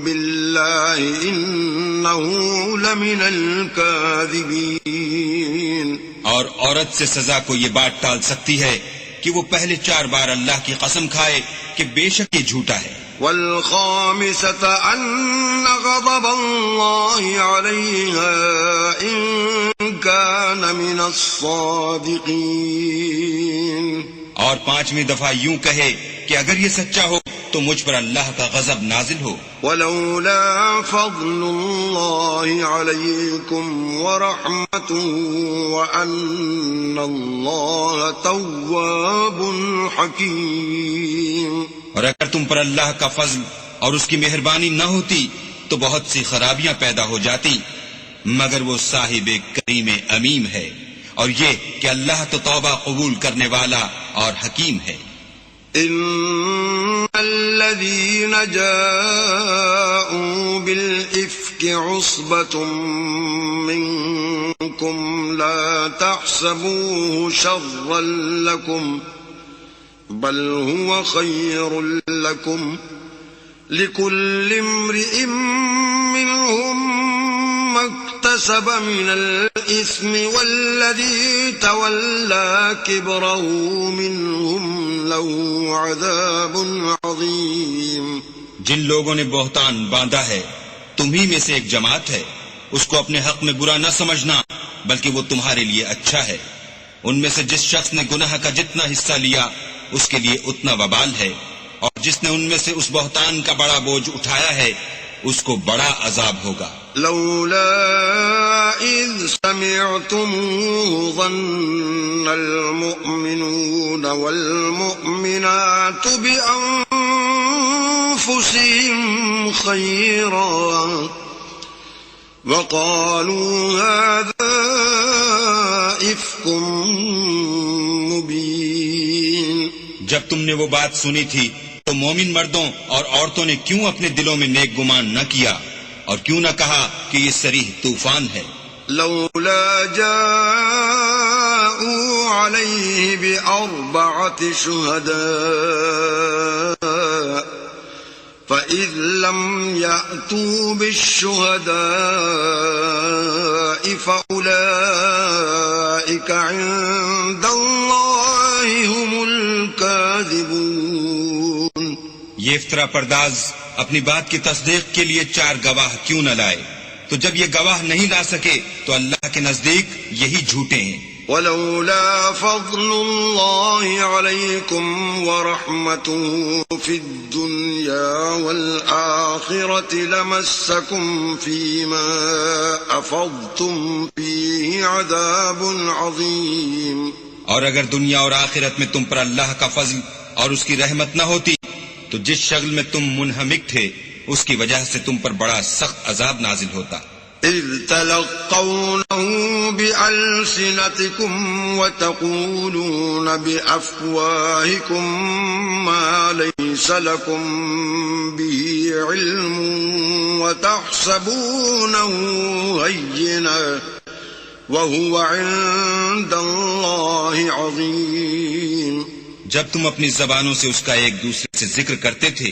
بِاللَّهِ إِنَّهُ لَمِنَ الْكَاذِبِينَ۔ اور عورت سے سزا کو یہ بات ٹال سکتی ہے کہ وہ پہلے 4 بار اللہ کی قسم کھائے کہ بے شک یہ جھوٹا ہے۔ والخامسة أن غضب الله عليها إن كان من الصادقين۔ اور 5ویں دفعہ یوں کہے کہ اگر یہ سچا ہو تو مجھ پر اللہ کا غضب نازل ہو۔ ولولا فضل الله عليكم ورحمته وأن الله تواب حكيم۔ اور اگر تم پر اللہ کا فضل اور اس کی مہربانی نہ ہوتی تو بہت سی خرابیاں پیدا ہو جاتی، مگر وہ صاحب کریم امیم ہے، اور یہ کہ اللہ تو توبہ قبول کرنے والا اور حکیم ہے۔ ان الذين جاءوا بالإفك عصبة منكم لا تحسبوه شرا لكم بل هو خير لكم لكل امرئ منهم ما اكتسب من الإثم والذي تولى كبره منهم له عذاب عظيم۔ جن لوگوں نے بہتان باندھا ہے تمہی میں سے ایک جماعت ہے، اس کو اپنے حق میں برا نہ سمجھنا بلکہ وہ تمہارے لیے اچھا ہے۔ ان میں سے جس شخص نے گناہ کا جتنا حصہ لیا اس کے لیے اتنا وبال ہے، اور جس نے ان میں سے اس بہتان کا بڑا بوجھ اٹھایا ہے اس کو بڑا عذاب ہوگا۔ لولا إذ سمعتموه ظن المؤمنون والمؤمنات بأنفسهم خيرا وقالوا هذا إفك مبين. جب تم نے وہ بات سنی تھی تو مومن مردوں اور عورتوں نے کیوں اپنے دلوں میں نیک گمان نہ کیا اور کیوں نہ کہا کہ یہ صریح طوفان ہے؟ لولا جاءوا عليه بأربعة شهداء فإذ لم يأتوا بالشهداء فأولئك عند الله هم الكاذبون. یہ افطرا پرداز اپنی بات کی تصدیق کے لیے 4 گواہ کیوں نہ لائے؟ تو جب یہ گواہ نہیں لا سکے تو اللہ کے نزدیک یہی جھوٹے ہیں. ولولا فضل الله عليكم ورحمته في الدنيا والآخرة لمسكم فيما أفضتم فيه عذاب عظيم. اور اگر دنیا اور آخرت میں تم پر اللہ کا فضل اور اس کی رحمت نہ ہوتی تو جس شغل میں تم منہمک تھے اس کی وجہ سے تم پر بڑا سخت عذاب نازل ہوتا. إذ تلقونه بألسنتكم وتقولون بأفواهكم ما ليس لكم به علم وتحسبونه هينا وهو عند الله عظيم. جب تم اپنی زبانوں سے اس کا ایک دوسرے سے ذکر کرتے تھے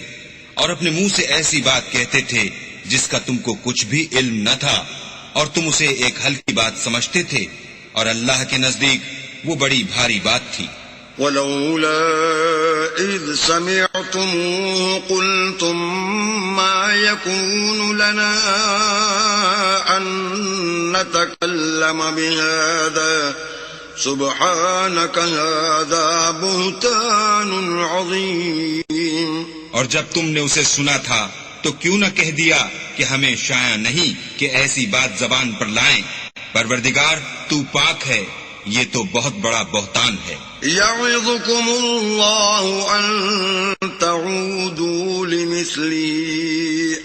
اور اپنے منہ سے ایسی بات کہتے تھے جس کا تم کو کچھ بھی علم نہ تھا اور تم اسے ایک ہلکی بات سمجھتے تھے اور اللہ کے نزدیک وہ بڑی بھاری بات تھی. ولولا إذ سمعتموه قلتم ما يكون لنا أن نتكلم بهذا سبحانك هذا بهتان عظيم. اور جب تم نے اسے سنا تھا تو کیوں نہ کہہ دیا کہ ہمیں شایع نہیں کہ ایسی بات زبان پر لائیں. پروردگار تو پاک ہے، یہ تو بہت بڑا بہتان ہے. يعظكم الله أن تعودوا لمثله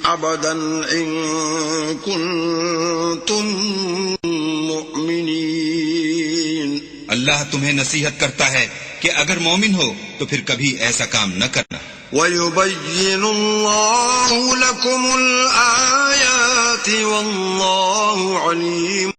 أبدا إن كنتم مؤمنين. اللہ تمہیں نصیحت کرتا ہے کہ اگر مومن ہو تو پھر کبھی ایسا کام نہ کرنا. وَيُبَيِّنُ اللَّهُ لَكُمُ الْآيَاتِ وَاللَّهُ عَلِيمٌ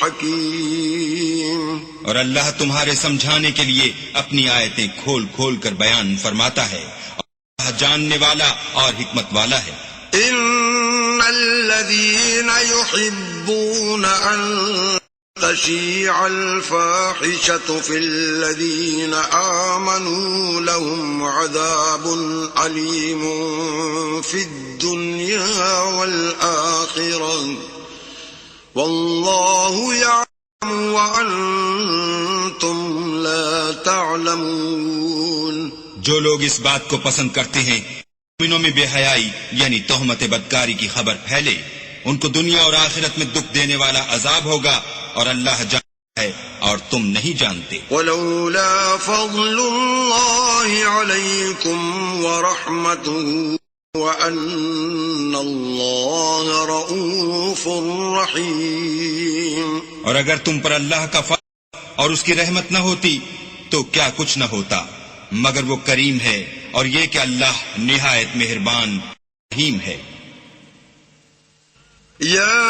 حَكِيمٌ. اور اللہ تمہارے سمجھانے کے لیے اپنی آیتیں کھول کھول کر بیان فرماتا ہے. اللہ جاننے والا اور حکمت والا ہے. إِنَّ الَّذِينَ يُحِبُّونَ أَن تشيع الفاحشة في الذين آمنوا لهم عذاب أليم في الدنيا والآخرة والله يعلم وأنتم لا تعلمون. جو لوگ اس بات کو پسند کرتے ہیں مومنوں میں بے حیائی یعنی تہمت بدکاری کی خبر پھیلے، ان کو دنیا اور آخرت میں دکھ دینے والا عذاب ہوگا اور اللہ جانتا ہے اور تم نہیں جانتے. ولولا فضل الله عليكم ورحمته وأن الله رؤوف رحيم. اور اگر تم پر اللہ کا فضل اور اس کی رحمت نہ ہوتی تو کیا کچھ نہ ہوتا، مگر وہ کریم ہے اور یہ کہ اللہ نہایت مہربان رحیم ہے. يا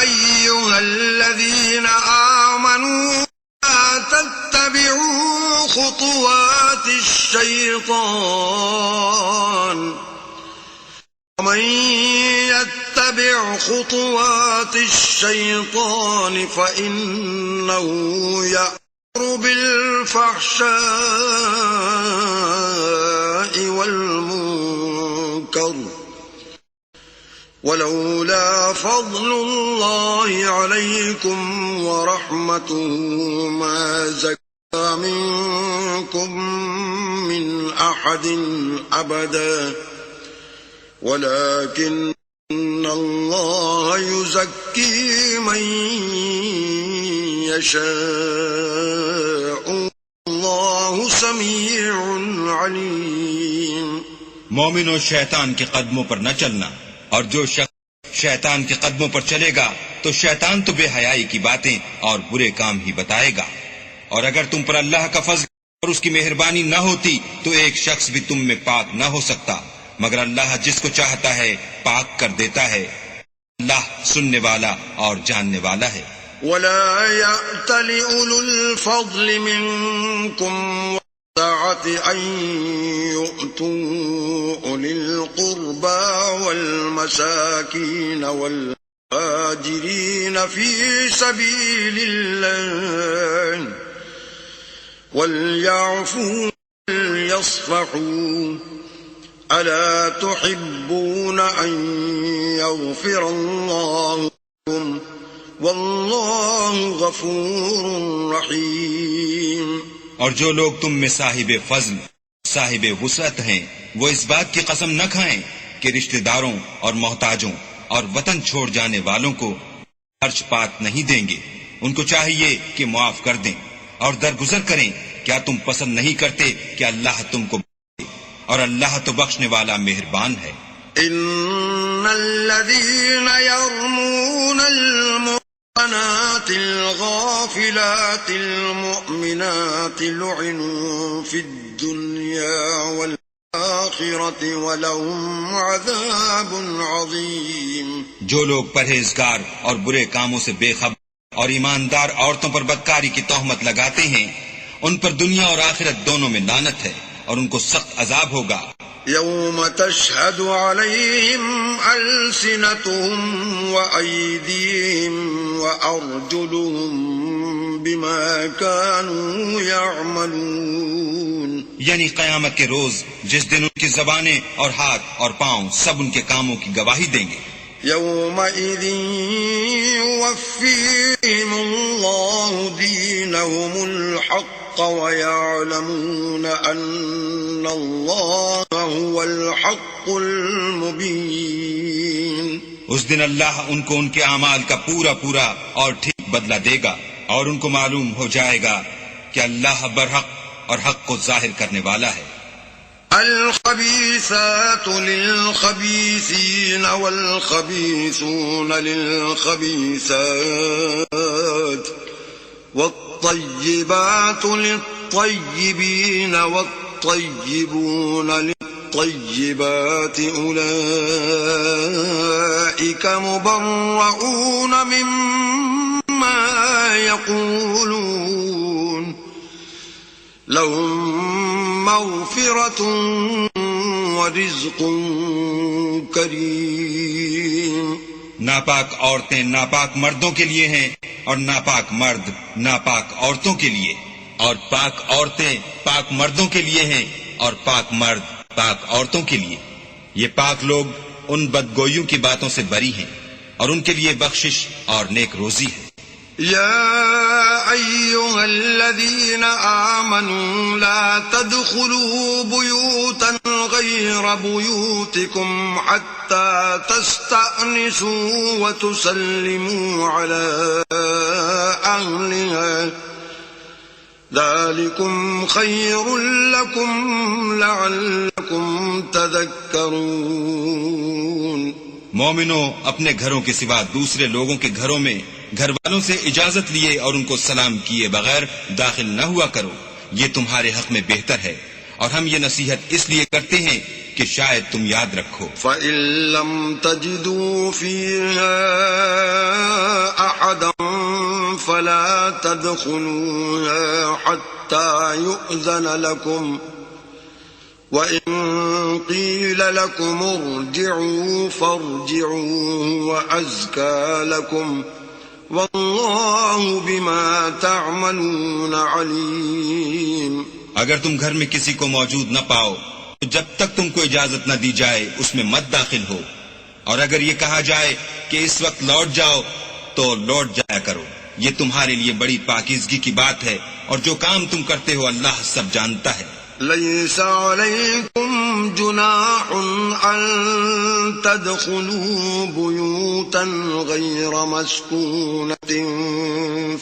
أيها الذين آمنوا لا تتبعوا خطوات الشيطان ومن يتبع خطوات الشيطان فإنه يأمر بالفحشاء والمنكر ولولا فضل الله عليكم ورحمته ما زكى منكم من أحد أبدا ولكن الله ويزكي من يشاء والله سميع عليم. مومنوں شیطان کے قدموں پر نہ چلنا، اور جو شخص شیطان کے قدموں پر چلے گا تو شیطان تو بے حیائی کی باتیں اور برے کام ہی بتائے گا. اور اگر تم پر اللہ کا فضل اور اس کی مہربانی نہ ہوتی تو ایک شخص بھی تم میں پاک نہ ہو سکتا، مگر اللہ جس کو چاہتا ہے پاک کر دیتا ہے. اللہ سننے والا اور جاننے والا ہے. ولا يأتل أولو الفضل منكم والسعة أن يؤتوا أولي القربى والمساكين والمهاجرين في سبيل الله وليعفوا وليصفحوا ألا تحبون أن يغفر الله لكم واللہ غفور رحیم. اور جو لوگ تم میں صاحب فضل صاحب وسعت ہیں وہ اس بات کی قسم نہ کھائیں کہ رشتہ داروں اور محتاجوں اور وطن چھوڑ جانے والوں کو خرچ پات نہیں دیں گے. ان کو چاہیے کہ معاف کر دیں اور درگزر کریں. کیا تم پسند نہیں کرتے کہ اللہ تم کو بخشے؟ اور اللہ تو بخشنے والا مہربان ہے. ان الذين يرمون المحصنات الغافلات المؤمنات لعنوا في الدنيا والآخرة ولهم عذاب عظيم. جو لوگ پرہیزگار اور برے کاموں سے بے خبر اور ایماندار عورتوں پر بدکاری کی تہمت لگاتے ہیں ان پر دنیا اور آخرت دونوں میں لعنت ہے اور ان کو سخت عذاب ہوگا. يوم تشهد عليهم ألسنتهم وأيديهم وأرجلهم بما كانوا يعملون. یعنی قیامت کے روز جس دن ان کی زبانیں اور ہاتھ اور پاؤں سب ان کے کاموں کی گواہی دیں گے. يومئذ يوفيهم الله دينهم الحق ويعلمون أن الله هو الحق المبين. اس دن اللہ ان کو ان کے اعمال کا پورا پورا اور ٹھیک بدلہ دے گا اور ان کو معلوم ہو جائے گا کہ اللہ برحق اور حق کو ظاہر کرنے والا ہے. الخبيثات للخبيثين والخبيثون للخبيثات والطيبات للطيبين والطيبون للطيبات أولئك مبرؤون مما يقولون لهم مغفرة ورزق کریم. ناپاک عورتیں ناپاک مردوں کے لیے ہیں اور ناپاک مرد ناپاک عورتوں کے لیے، اور پاک عورتیں پاک مردوں کے لیے ہیں اور پاک مرد پاک عورتوں کے لیے. یہ پاک لوگ ان بدگوئیوں کی باتوں سے بری ہیں اور ان کے لیے بخشش اور نیک روزی ہے. يا أيها الذين آمنوا لا تدخلوا بيوتا غير بيوتكم حتى تستأنسوا وتسلموا على أهلها ذلكم خير لكم لعلكم تذكرون. مومنوں اپنے گھروں کے سوا دوسرے لوگوں کے گھروں میں گھر والوں سے اجازت لیے اور ان کو سلام کیے بغیر داخل نہ ہوا کرو، یہ تمہارے حق میں بہتر ہے، اور ہم یہ نصیحت اس لیے کرتے ہیں کہ شاید تم یاد رکھو. فَإِن لَّمْ تَجِدُوا فِيهَا أَحَدًا فَلَا تَدْخُلُوهَا حَتَّى يُؤْذَنَ لَكُمْ وَإِن قِيلَ لَكُمُ ارْجِعُوا فَارْجِعُوا وَأَزْكَىٰ لَكُمْ وَاللَّهُ بِمَا تَعْمَلُونَ عَلِيمٌ. اگر تم گھر میں کسی کو موجود نہ پاؤ تو جب تک تم کو اجازت نہ دی جائے اس میں مت داخل ہو، اور اگر یہ کہا جائے کہ اس وقت لوٹ جاؤ تو لوٹ جایا کرو. یہ تمہارے لیے بڑی پاکیزگی کی بات ہے، اور جو کام تم کرتے ہو اللہ سب جانتا ہے. لَيْسَ عَلَيْكُمْ جناح أن تدخلوا بيوتا غير مسكونة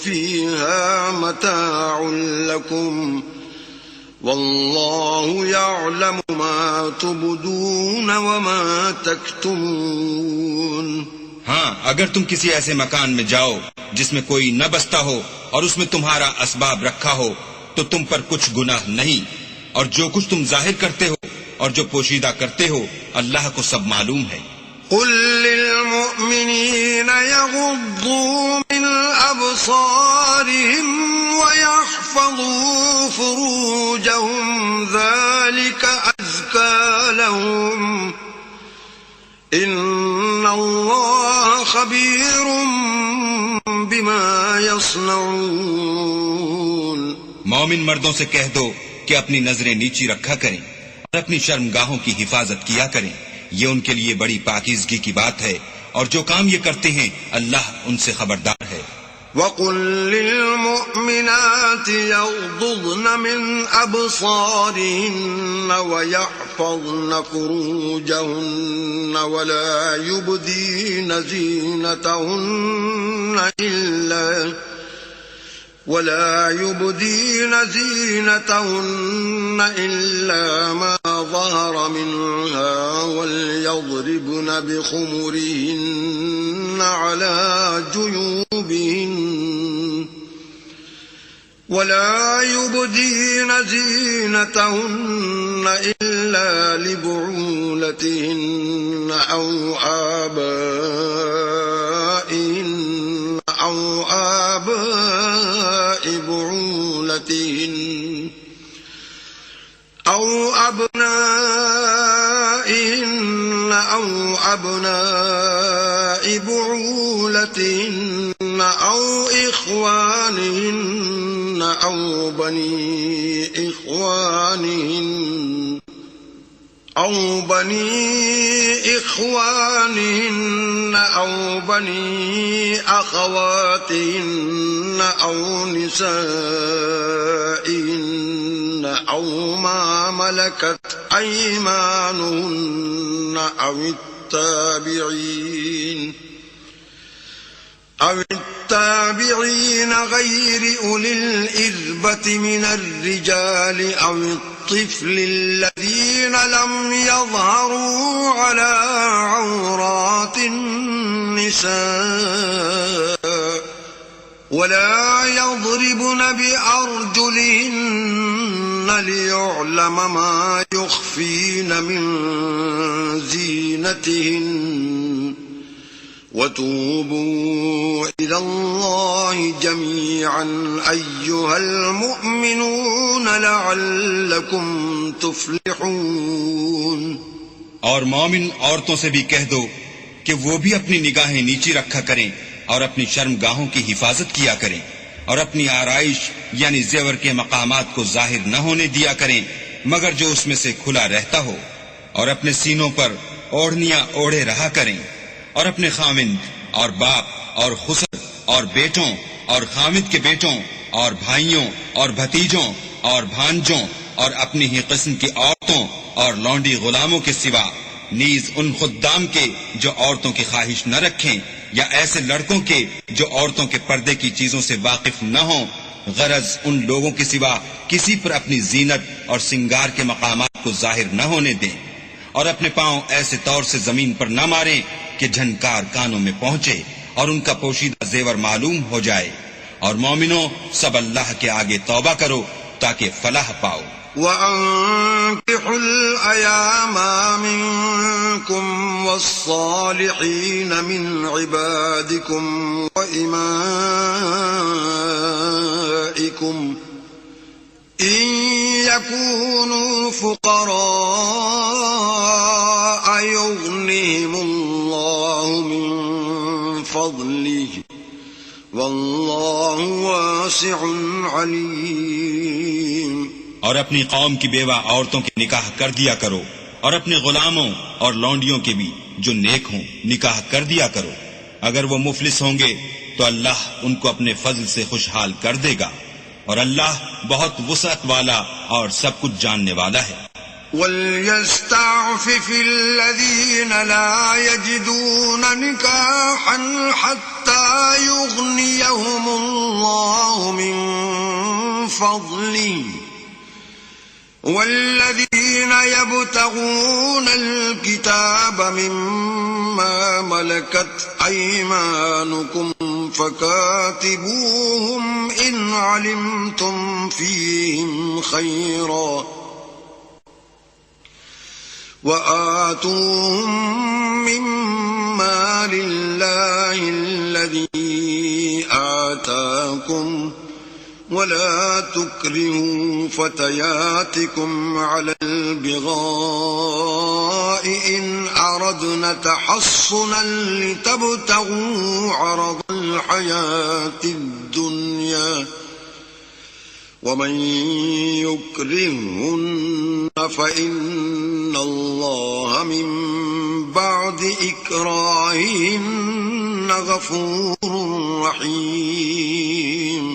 فيها متاع لكم والله يعلم ما تبدون وما تكتمون. ہاں، اگر تم کسی ایسے مکان میں جاؤ جس میں کوئی نہ بستا ہو اور اس میں تمہارا اسباب رکھا ہو تو تم پر کچھ گناہ نہیں، اور جو کچھ تم ظاہر کرتے ہو اور جو پوشیدہ کرتے ہو اللہ کو سب معلوم ہے. قل للمؤمنين يغضوا من أبصارهم ويحفظوا فروجهم ذلك أزكى لهم إن الله خبير بما يصنعون. مومن مردوں سے کہہ دو کہ اپنی نظریں نیچی رکھا کریں اور اپنی شرمگاہوں کی حفاظت کیا کریں، یہ ان کے لیے بڑی پاکیزگی کی بات ہے، اور جو کام یہ کرتے ہیں اللہ ان سے خبردار ہے. وَقُل لِّلْمُؤْمِنَاتِ يَغْضُضْنَ مِنْ أَبْصَارِهِنَّ وَيَحْفَظْنَ فُرُوجَهُنَّ ولا يبدين زينتهن إلا ما ظهر منها وليضربن بخمرهن على جيوبهن ولا يبدين زينتهن إلا لبعولتهن أو آبائهن أو آباء بعولتهن أو أبنائهن أو أبناء بعولتهن أو إخوانهن أو بني إخوانهن أو بني أخواتهن أو نسائهن أو ما ملكت أيمانهن أو التابعين غير أولي الإربة من الرجال أو الطفل الذين لم يظهروا على عورات النساء ولا يضربن بأرجلهن ليعلم ما يخفين من زينتهن وتوبوا إلى الله جميعا أيها المؤمنون لعلكم تفلحون. اور مومن عورتوں سے بھی کہہ دو کہ وہ بھی اپنی نگاہیں نیچی رکھا کریں اور اپنی شرمگاہوں کی حفاظت کیا کریں اور اپنی آرائش یعنی زیور کے مقامات کو ظاہر نہ ہونے دیا کریں مگر جو اس میں سے کھلا رہتا ہو، اور اپنے سینوں پر اوڑھنیاں اوڑھے رہا کریں، اور اپنے خامند اور باپ اور خسر اور بیٹوں اور خامد کے بیٹوں اور بھائیوں اور بھتیجوں اور بھانجوں اور اپنی ہی قسم کی عورتوں اور لونڈی غلاموں کے سوا نیز ان خدام کے جو عورتوں کی خواہش نہ رکھیں یا ایسے لڑکوں کے جو عورتوں کے پردے کی چیزوں سے واقف نہ ہوں، غرض ان لوگوں کے سوا کسی پر اپنی زینت اور سنگار کے مقامات کو ظاہر نہ ہونے دیں، اور اپنے پاؤں ایسے طور سے زمین پر نہ ماریں کہ جھنکار کانوں میں پہنچے اور ان کا پوشیدہ زیور معلوم ہو جائے. اور مومنوں سب اللہ کے آگے توبہ کرو تاکہ فلاح پاؤ. وَأَنكِحُوا الْأَيَامَ مِنكُمْ وَالصَّالِحِينَ مِنْ عِبَادِكُمْ وَإِمَائِكُمْ إِنْ يَكُونُوا فُقَرَاءَ يُغْنِهِمُ اللَّهُ مِنْ فَضْلِهِ وَاللَّهُ وَاسِعٌ عَلِيمٌ. اور اپنی قوم کی بیوہ عورتوں کے نکاح کر دیا کرو، اور اپنے غلاموں اور لونڈیوں کے بھی جو نیک ہوں نکاح کر دیا کرو. اگر وہ مفلس ہوں گے تو اللہ ان کو اپنے فضل سے خوشحال کر دے گا، اور اللہ بہت وسعت والا اور سب کچھ جاننے والا ہے. وليستعفف الذين لا يجدون نكاحا حتى يغنيهم الله من فضله والذين يبتغون الكتاب مما ملكت أيمانكم فكاتبوهم إن علمتم فيهم خيرا وآتوهم مما لله الذي آتاكم ولا تكرهوا فتياتكم على البغاء إن أردنا تحصنا لتبتغوا عرض الحياة الدنيا ومن يكرهن فإن الله من بعد إكراههن غفور رحيم.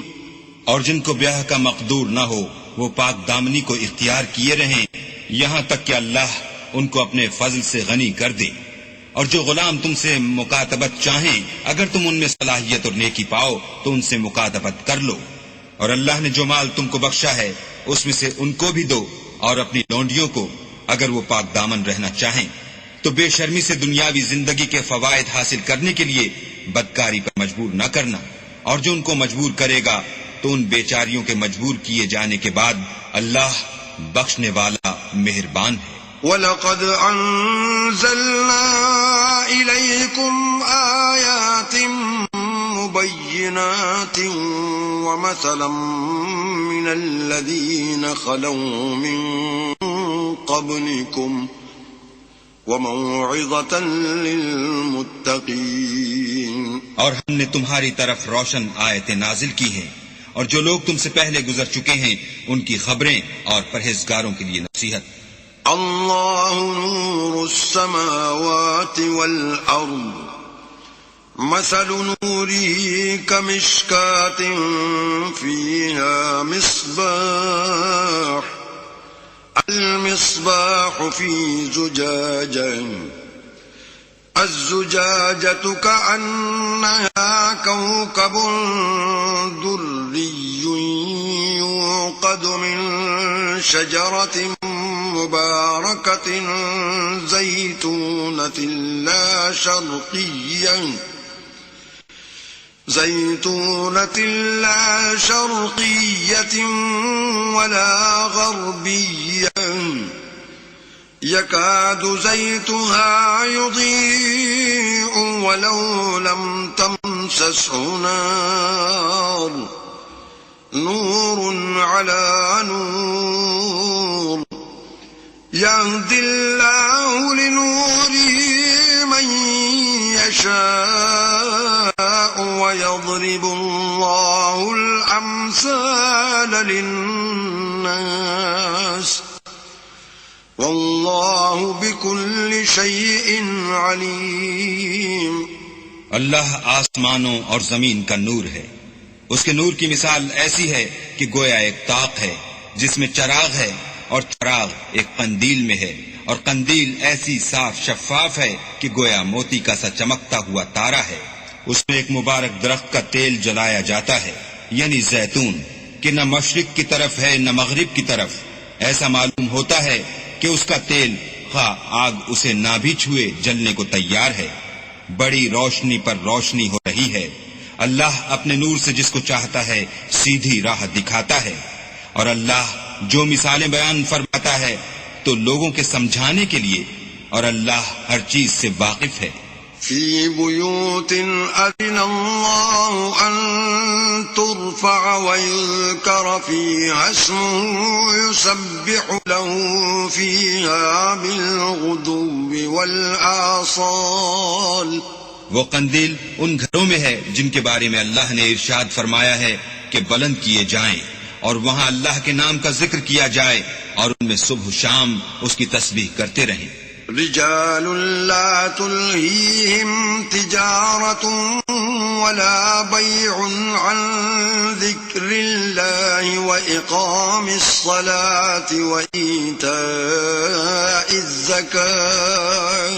اور جن کو بیاہ کا مقدور نہ ہو وہ پاک دامنی کو اختیار کیے رہیں یہاں تک کہ اللہ ان کو اپنے فضل سے غنی کر دے. اور جو غلام تم سے مکاتبت چاہیں اگر تم ان میں صلاحیت اور نیکی پاؤ تو ان سے مکاتبت کر لو. اور اللہ نے جو مال تم کو بخشا ہے اس میں سے ان کو بھی دو اور اپنی لونڈیوں کو اگر وہ پاک دامن رہنا چاہیں تو بے شرمی سے دنیاوی زندگی کے فوائد حاصل کرنے کے لیے بدکاری پر مجبور نہ کرنا. اور جو ان کو مجبور کرے گا تو ان بیچاریوں کے مجبور کیے جانے کے بعد اللہ بخشنے والا مہربان ہے. وَلَقَدْ أَنزَلْنَا إِلَيْكُمْ آيَاتٍ مُبَيِّنَاتٍ وَمَثَلًا مِّنَ الَّذِينَ خَلَوْا مِن قَبْلِكُمْ وَمَوْعِظَةً لِّلْمُتَّقِينَ. اور ہم نے تمہاری طرف روشن آیتیں نازل کی ہیں اور جو لوگ تم سے پہلے گزر چکے ہیں ان کی خبریں اور پرہیزگاروں کے لیے نصیحت. اللہ نور السماوات والارض مثل نوره كمشكاة فيها مصباح المصباح في زجاجة الزجاجة كأنها كوكب دري يوقد من شجرة مباركة زيتونة لا شرقية ولا غربية يكاد زيتها يضيء ولو لم تمسسه نار نور على نور يهدي الله لنوره من يشاء ويضرب الله الأمثال للناس والله بكل شيء عليم. اللہ آسمانوں اور زمین کا نور ہے. اس کے نور کی مثال ایسی ہے کہ گویا ایک طاق ہے جس میں چراغ ہے اور چراغ ایک قندیل میں ہے اور قندیل ایسی صاف شفاف ہے کہ گویا موتی کا سا چمکتا ہوا تارا ہے. اس میں ایک مبارک درخت کا تیل جلایا جاتا ہے یعنی زیتون کہ نہ مشرق کی طرف ہے نہ مغرب کی طرف. ایسا معلوم ہوتا ہے کہ اس کا تیل خواہ آگ اسے نہ بھی چھوئے جلنے کو تیار ہے. بڑی روشنی پر روشنی ہو رہی ہے. اللہ اپنے نور سے جس کو چاہتا ہے سیدھی راہ دکھاتا ہے. اور اللہ جو مثالیں بیان فرماتا ہے تو لوگوں کے سمجھانے کے لیے اور اللہ ہر چیز سے واقف ہے. فی بیوت اذن اللہ ان ترفع ویذکر فیہا اسمہ یسبح له فیہا بالغدو والآصال. وہ قندیل ان گھروں میں ہے جن کے بارے میں اللہ نے ارشاد فرمایا ہے کہ بلند کیے جائیں اور وہاں اللہ کے نام کا ذکر کیا جائے اور ان میں صبح و شام اس کی تسبیح کرتے رہیں. رجال لا تلہیہم تجارت ولا بيع عن ذكر الله وإقام الصلاة وإيتاء الزكاة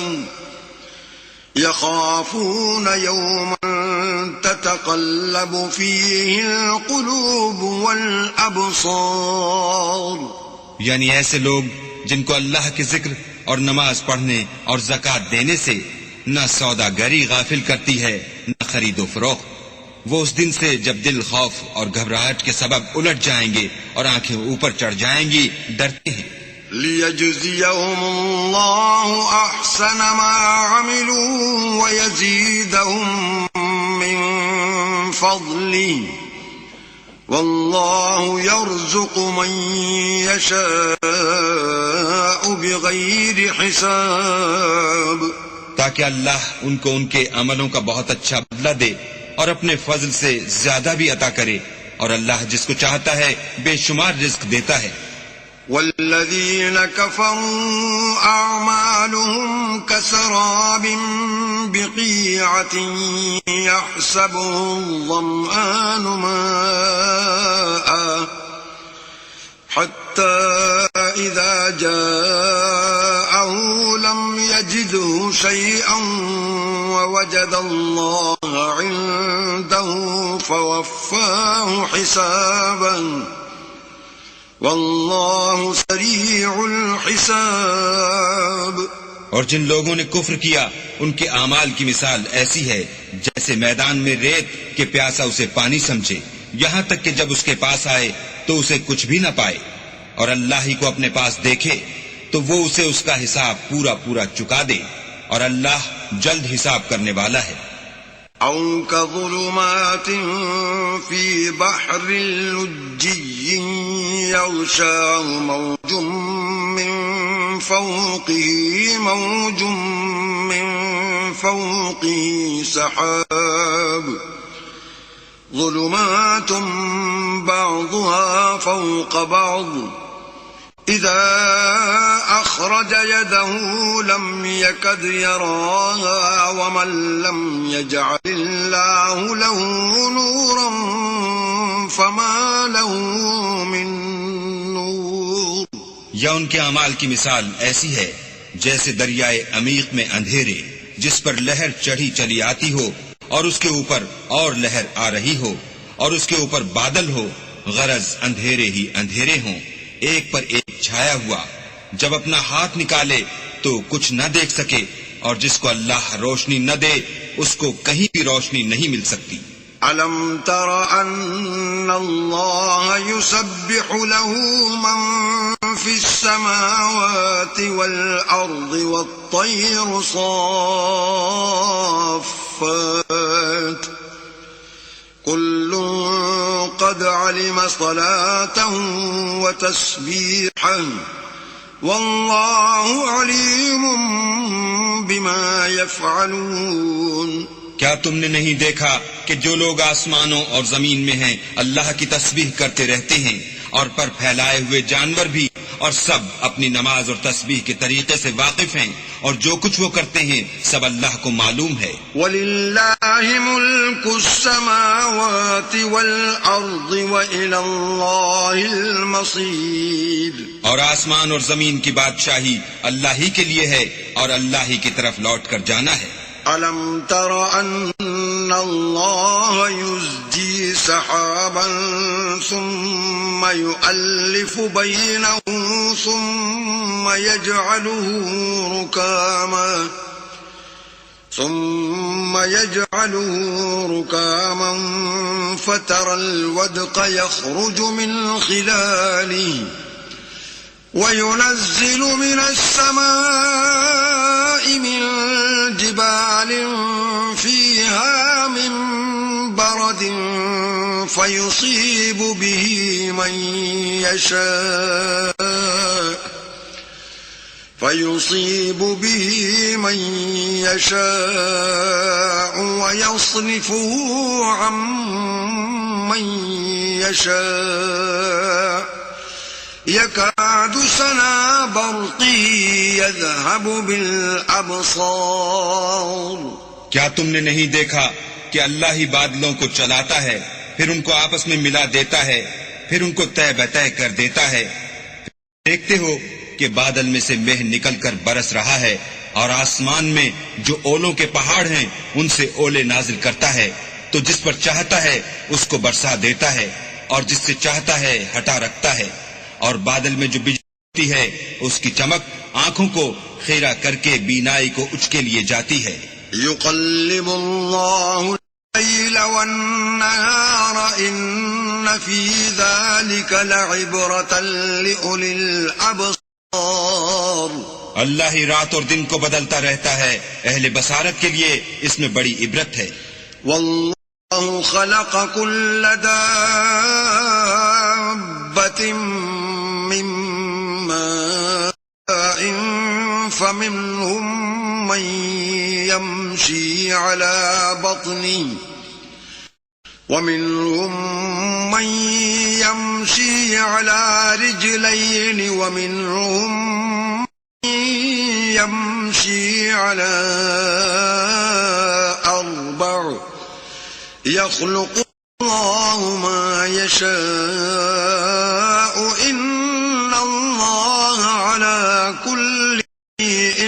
يخافون يوما تتقلب فيه القلوب والأبصار. یعنی ایسے لوگ جن کو اللہ کے ذکر اور نماز پڑھنے اور زکوٰۃ دینے سے نہ سوداگری غافل کرتی ہے نہ خرید و فروخت، وہ اس دن سے جب دل خوف اور گھبراہٹ کے سبب الٹ جائیں گے اور آنکھیں اوپر چڑھ جائیں گی ڈرتے ہیں. لِيَجْزِيَهُمُ اللَّهُ أَحْسَنَ مَا عَمِلُوا وَيَزِيدَهُم مِّن فَضْلِهِ وَاللَّهُ يَرْزُقُ مَن يَشَاءُ بِغَيْرِ حِسَابٍ. تاکہ اللہ ان کو ان کے عملوں کا بہت اچھا بدلہ دے اور اپنے فضل سے زیادہ بھی عطا کرے، اور اللہ جس کو چاہتا ہے بے شمار رزق دیتا ہے. والذين كفروا أعمالهم كسراب بقيعة يحسبه الظمآن ماء حتى إذا جاءه لم يجده شيئا ووجد الله عنده فوفاه حسابا واللہ سریع الحساب. اور جن لوگوں نے کفر کیا ان کے اعمال کی مثال ایسی ہے جیسے میدان میں ریت کہ پیاسا اسے پانی سمجھے، یہاں تک کہ جب اس کے پاس آئے تو اسے کچھ بھی نہ پائے، اور اللہ ہی کو اپنے پاس دیکھے تو وہ اسے اس کا حساب پورا پورا چکا دے، اور اللہ جلد حساب کرنے والا ہے. أو كظلمات في بحر لجي يغشاه موج من فوقه سحاب ظلمات بعضها فوق بعض إذا أخرج يده لم يكد يراها ومن لم يجعل الله له نورا فما له من نور. یا ان کے اعمال کی مثال ایسی ہے جیسے دریائے عمیق میں اندھیرے جس پر لہر چڑھی چلی آتی ہو اور اس کے اوپر اور لہر آ رہی ہو اور اس کے اوپر بادل ہو، غرض اندھیرے ہی اندھیرے ہوں ایک پر ایک چھایا ہوا، جب اپنا ہاتھ نکالے تو کچھ نہ دیکھ سکے، اور جس کو اللہ روشنی نہ دے اس کو کہیں بھی روشنی نہیں مل سکتی. أَلَمْ تَرَ أَنَّ اللَّهَ يُسَبِّحُ لَهُ مَن فِي السَّمَاوَاتِ وَالْأَرْضِ وَالطَّيْرُ صَافَّاتٍ كُلٌّ قَدْ عَلِمَ صَلَاتَهُ وَتَسْبِيحَهُ وَاللَّهُ عَلِيمٌ بِمَا يَفْعَلُونَ. کیا تم نے نہیں دیکھا کہ جو لوگ آسمانوں اور زمین میں ہیں اللہ کی تسبیح کرتے رہتے ہیں، اور پر پھیلائے ہوئے جانور بھی، اور سب اپنی نماز اور تسبیح کے طریقے سے واقف ہیں، اور جو کچھ وہ کرتے ہیں سب اللہ کو معلوم ہے. وَلِلَّهِ مُلْكُ السَّمَاوَاتِ وَالْأَرْضِ وَإِلَى اللَّهِ الْمَصِيرُ. اور آسمان اور زمین کی بادشاہی اللہ ہی کے لیے ہے اور اللہ ہی کی طرف لوٹ کر جانا ہے. أَلَمْ تَرَ أَنَّ اللَّهَ يُزْجِي سَحَابًا ثُمَّ يُؤَلِّفُ بَيْنَهُ ثُمَّ يَجْعَلُهُ رُكَامًا فَتَرَى الْوَدْقَ يَخْرُجُ مِنْ خِلَالِهِ وَيُنَزِّلُ مِنَ السَّمَاءِ مِن جِبَالٍ فِيهَا مِن بَرَدٍ فَيُصِيبُ بِهِ مَن يَشَاءُ وَيَصْرِفُهُ عَن مَّن يَشَاءُ يَكَادُ سَنَا بَرْقِهِ يَذْهَبُ بِالْأَبْصَارِ. کیا تم نے نہیں دیکھا کہ اللہ ہی بادلوں کو چلاتا ہے، پھر ان کو آپس میں ملا دیتا ہے، پھر ان کو طے بطے کر دیتا ہے. دیکھتے ہو کہ بادل میں سے مہ نکل کر برس رہا ہے، اور آسمان میں جو اولوں کے پہاڑ ہیں ان سے اولے نازل کرتا ہے، تو جس پر چاہتا ہے اس کو برسا دیتا ہے، اور جس سے چاہتا ہے ہٹا رکھتا ہے. اور بادل میں جو بجلی ہوتی ہے اس کی چمک آنکھوں کو خیرہ کر کے بینائی کو اچکے لیے جاتی ہے. يقلب الله الليل والنهار إن في ذلك لعبرة لأولي الأبصار. اللہ ہی رات اور دن کو بدلتا رہتا ہے، اہل بصارت کے لیے اس میں بڑی عبرت ہے. والله خلق كل دابة من ماء فمنهم من يمشي على بطنه ومنهم من يمشي على رجلين ومنهم من يمشي على أربع يخلق الله ما يشاء إن الله على كل شيء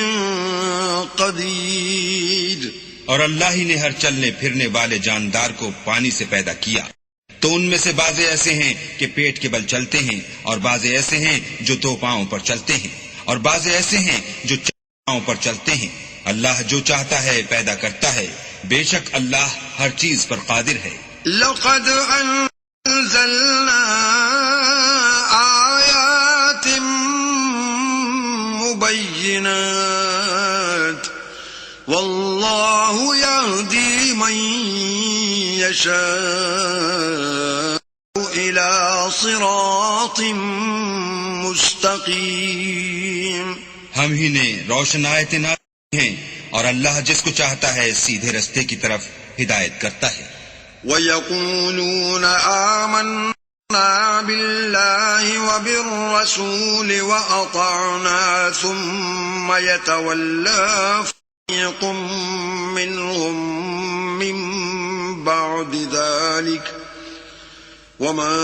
قدير. اور اللہ ہی نے ہر چلنے پھرنے والے جاندار کو پانی سے پیدا کیا، تو ان میں سے بعض ایسے ہیں کہ پیٹ کے بل چلتے ہیں، اور بعض ایسے ہیں جو دو پاؤں پر چلتے ہیں، اور بعض ایسے ہیں جو چار پاؤں پر چلتے ہیں. اللہ جو چاہتا ہے پیدا کرتا ہے، بے شک اللہ ہر چیز پر قادر ہے. لقد أنزلنا آيات مبينات والله يهدي من يشاء إلى صراط مستقيم. ہم ہی نے روشن آیتیں نازل ہیں، اور اللہ جس کو چاہتا ہے سیدھے رستے کی طرف ہدایت کرتا ہے. وَيَقُولُونَ آمَنَّا بِاللَّهِ وَبِالرَّسُولِ وَأَطَعْنَا ثُمَّ يَتَوَلَّى فَرِيقٌ مِّنْهُمْ مِّن بَعْدِ ذَلِكَ وَمَا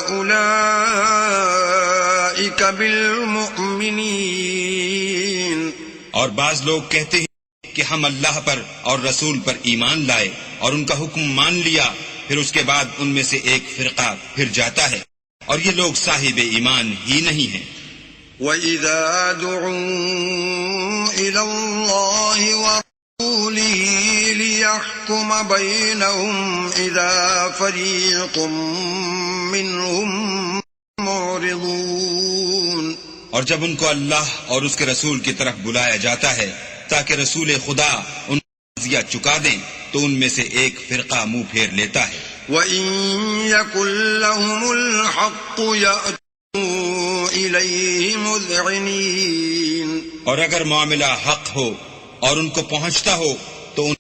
أُولَئِكَ بِالْمُؤْمِنِينَ. اور بعض لوگ کہتے ہیں کہ ہم اللہ پر اور رسول پر ایمان لائے اور ان کا حکم مان لیا، پھر اس کے بعد ان میں سے ایک فرقہ پھر جاتا ہے، اور یہ لوگ صاحب ایمان ہی نہیں ہیں. وَإِذَا دُعُوا إِلَى اللَّهِ وَرَسُولِهِ لِيَحْكُمَ بَيْنَهُمْ إِذَا فَرِيقٌ مِّنْهُمْ مُعْرِضُونَ. اور جب ان کو اللہ اور اس کے رسول کی طرف بلایا جاتا ہے تاکہ رسول خدا ان کو قضیہ چکا دیں، تو ان میں سے ایک فرقہ منہ پھیر لیتا ہے. وَإِن يَكُن لَّهُمُ الْحَقُّ يَأْتُوا إِلَيْهِ مُذْعِنِينَ. اور اگر معاملہ حق ہو اور ان کو پہنچتا ہو تو ان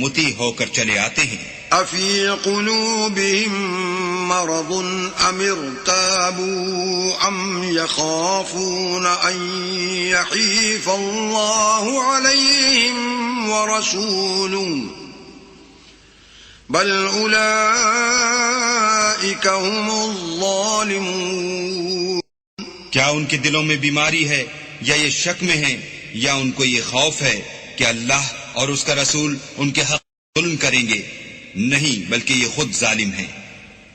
مطیع ہو کر چلے آتے ہیں. أَفِي قُلُوبِهِم مَّرَضٌ أَمِ ارْتَابُوا أَمْ يَخَافُونَ أَن يَحِيفَ اللَّهُ عَلَيْهِمْ وَرَسُولُهُ بَلْ أُولَئِكَ هُمُ الظَّالِمُونَ. کیا ان کے دلوں میں بیماری ہے یا یہ شک میں ہیں یا ان کو یہ خوف ہے کہ اللہ اور اس کا رسول ان کے حق ظلم کریں گے؟ نہیں، بلکہ یہ خود ظالم ہیں.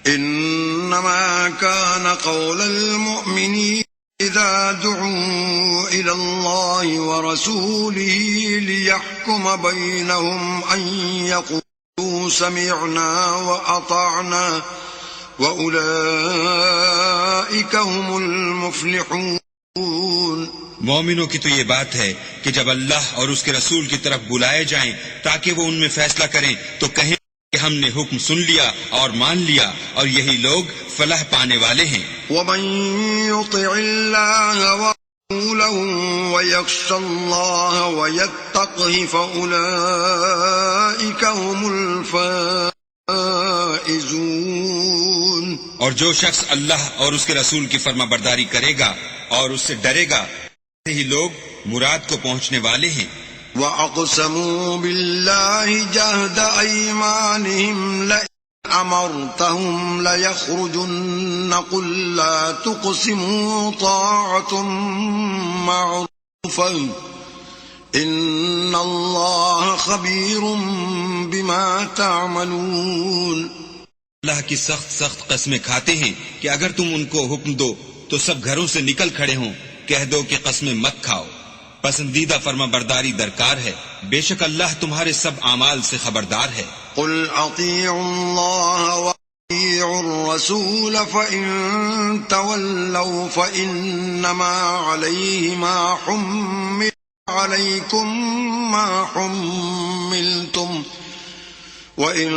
انما كان قول المؤمنين اذا دعوا الى الله ورسوله ليحكم بينهم ان يقولوا سمعنا واطعنا واولئك هم المفلحون. مومنوں کی تو یہ بات ہے کہ جب اللہ اور اس کے رسول کی طرف بلائے جائیں تاکہ وہ ان میں فیصلہ کریں تو کہیں کہ ہم نے حکم سن لیا اور مان لیا، اور یہی لوگ فلاح پانے والے ہیں. ومن يطع الله ورسوله ويخشى الله ويتقه فأولئك هم الفائزون. اور جو شخص اللہ اور اس کے رسول کی فرما برداری کرے گا اور اس سے ڈرے گا، یہی لوگ مراد کو پہنچنے والے ہیں. وَأَقْسَمُوا بِاللَّهِ جَهْدَ أَيْمَانِهِمْ لَئِنْ أَمَرْتَهُمْ لَيَخْرُجُنَّ قُل لَّا تُقْسِمُوا طَاعَةٌ مَّعْرُوفَةٌ إِنَّ اللَّهَ خَبِيرٌ بِمَا تَعْمَلُونَ۔ اللہ کی سخت سخت قسمیں کھاتے ہیں کہ اگر تم ان کو حکم دو تو سب گھروں سے نکل کھڑے ہوں، کہہ دو کہ قسمیں مت کھاؤ، پسندیدہ فرما برداری درکار ہے، بے شک اللہ تمہارے سب اعمال سے خبردار ہے۔ قل اطیعوا اللہ واطیعوا الرسول فإن تولوا فإنما علیہ ما حمل علیکم ما حملتم وإن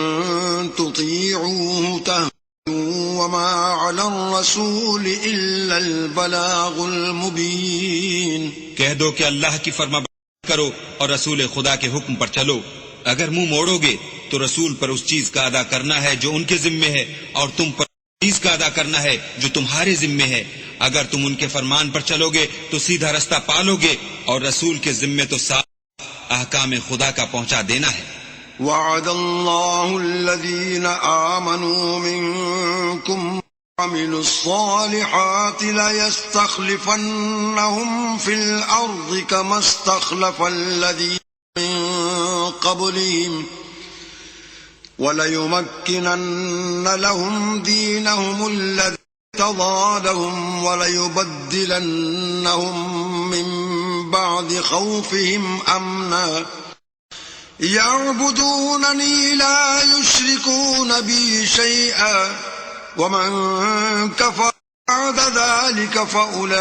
تطیعوه تهتدوا وما علی الرسول الا البلاغ المبین۔ کہہ دو کہ اللہ کی فرما برداری کرو اور رسول خدا کے حکم پر چلو، اگر منہ موڑو گے تو رسول پر اس چیز کا ادا کرنا ہے جو ان کے ذمے ہے، اور تم پر اس چیز کا ادا کرنا ہے جو تمہارے ذمے ہے۔ اگر تم ان کے فرمان پر چلو گے تو سیدھا رستہ پالو گے، اور رسول کے ذمے تو صاف احکام خدا کا پہنچا دینا ہے۔ وعد اللہ الذین آمنوا منکم وعملوا الصالحات ليستخلفنهم في الأرض كما استخلف الذين من قبلهم وليمكنن لهم دينهم الذي ارتضى لهم وليبدلنهم من بعد خوفهم أمنا يعبدونني لا يشركون بي شيئا ومن كفر بعد ذلك فأولئك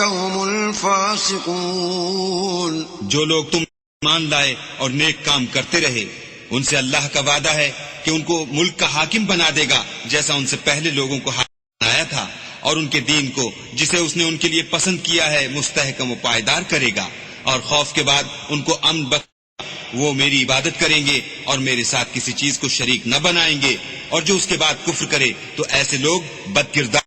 هم الفاسقون۔ جو لوگ تم مان لائے اور نیک کام کرتے رہے، ان سے اللہ کا وعدہ ہے کہ ان کو ملک کا حاکم بنا دے گا جیسا ان سے پہلے لوگوں کو حاکم بنایا تھا، اور ان کے دین کو جسے اس نے ان کے لیے پسند کیا ہے مستحکم و پائیدار کرے گا، اور خوف کے بعد ان کو امن بخشے گا۔ وہ میری عبادت کریں گے اور میرے ساتھ کسی چیز کو شریک نہ بنائیں گے، اور جو اس کے بعد کفر کرے تو ایسے لوگ بد کردار۔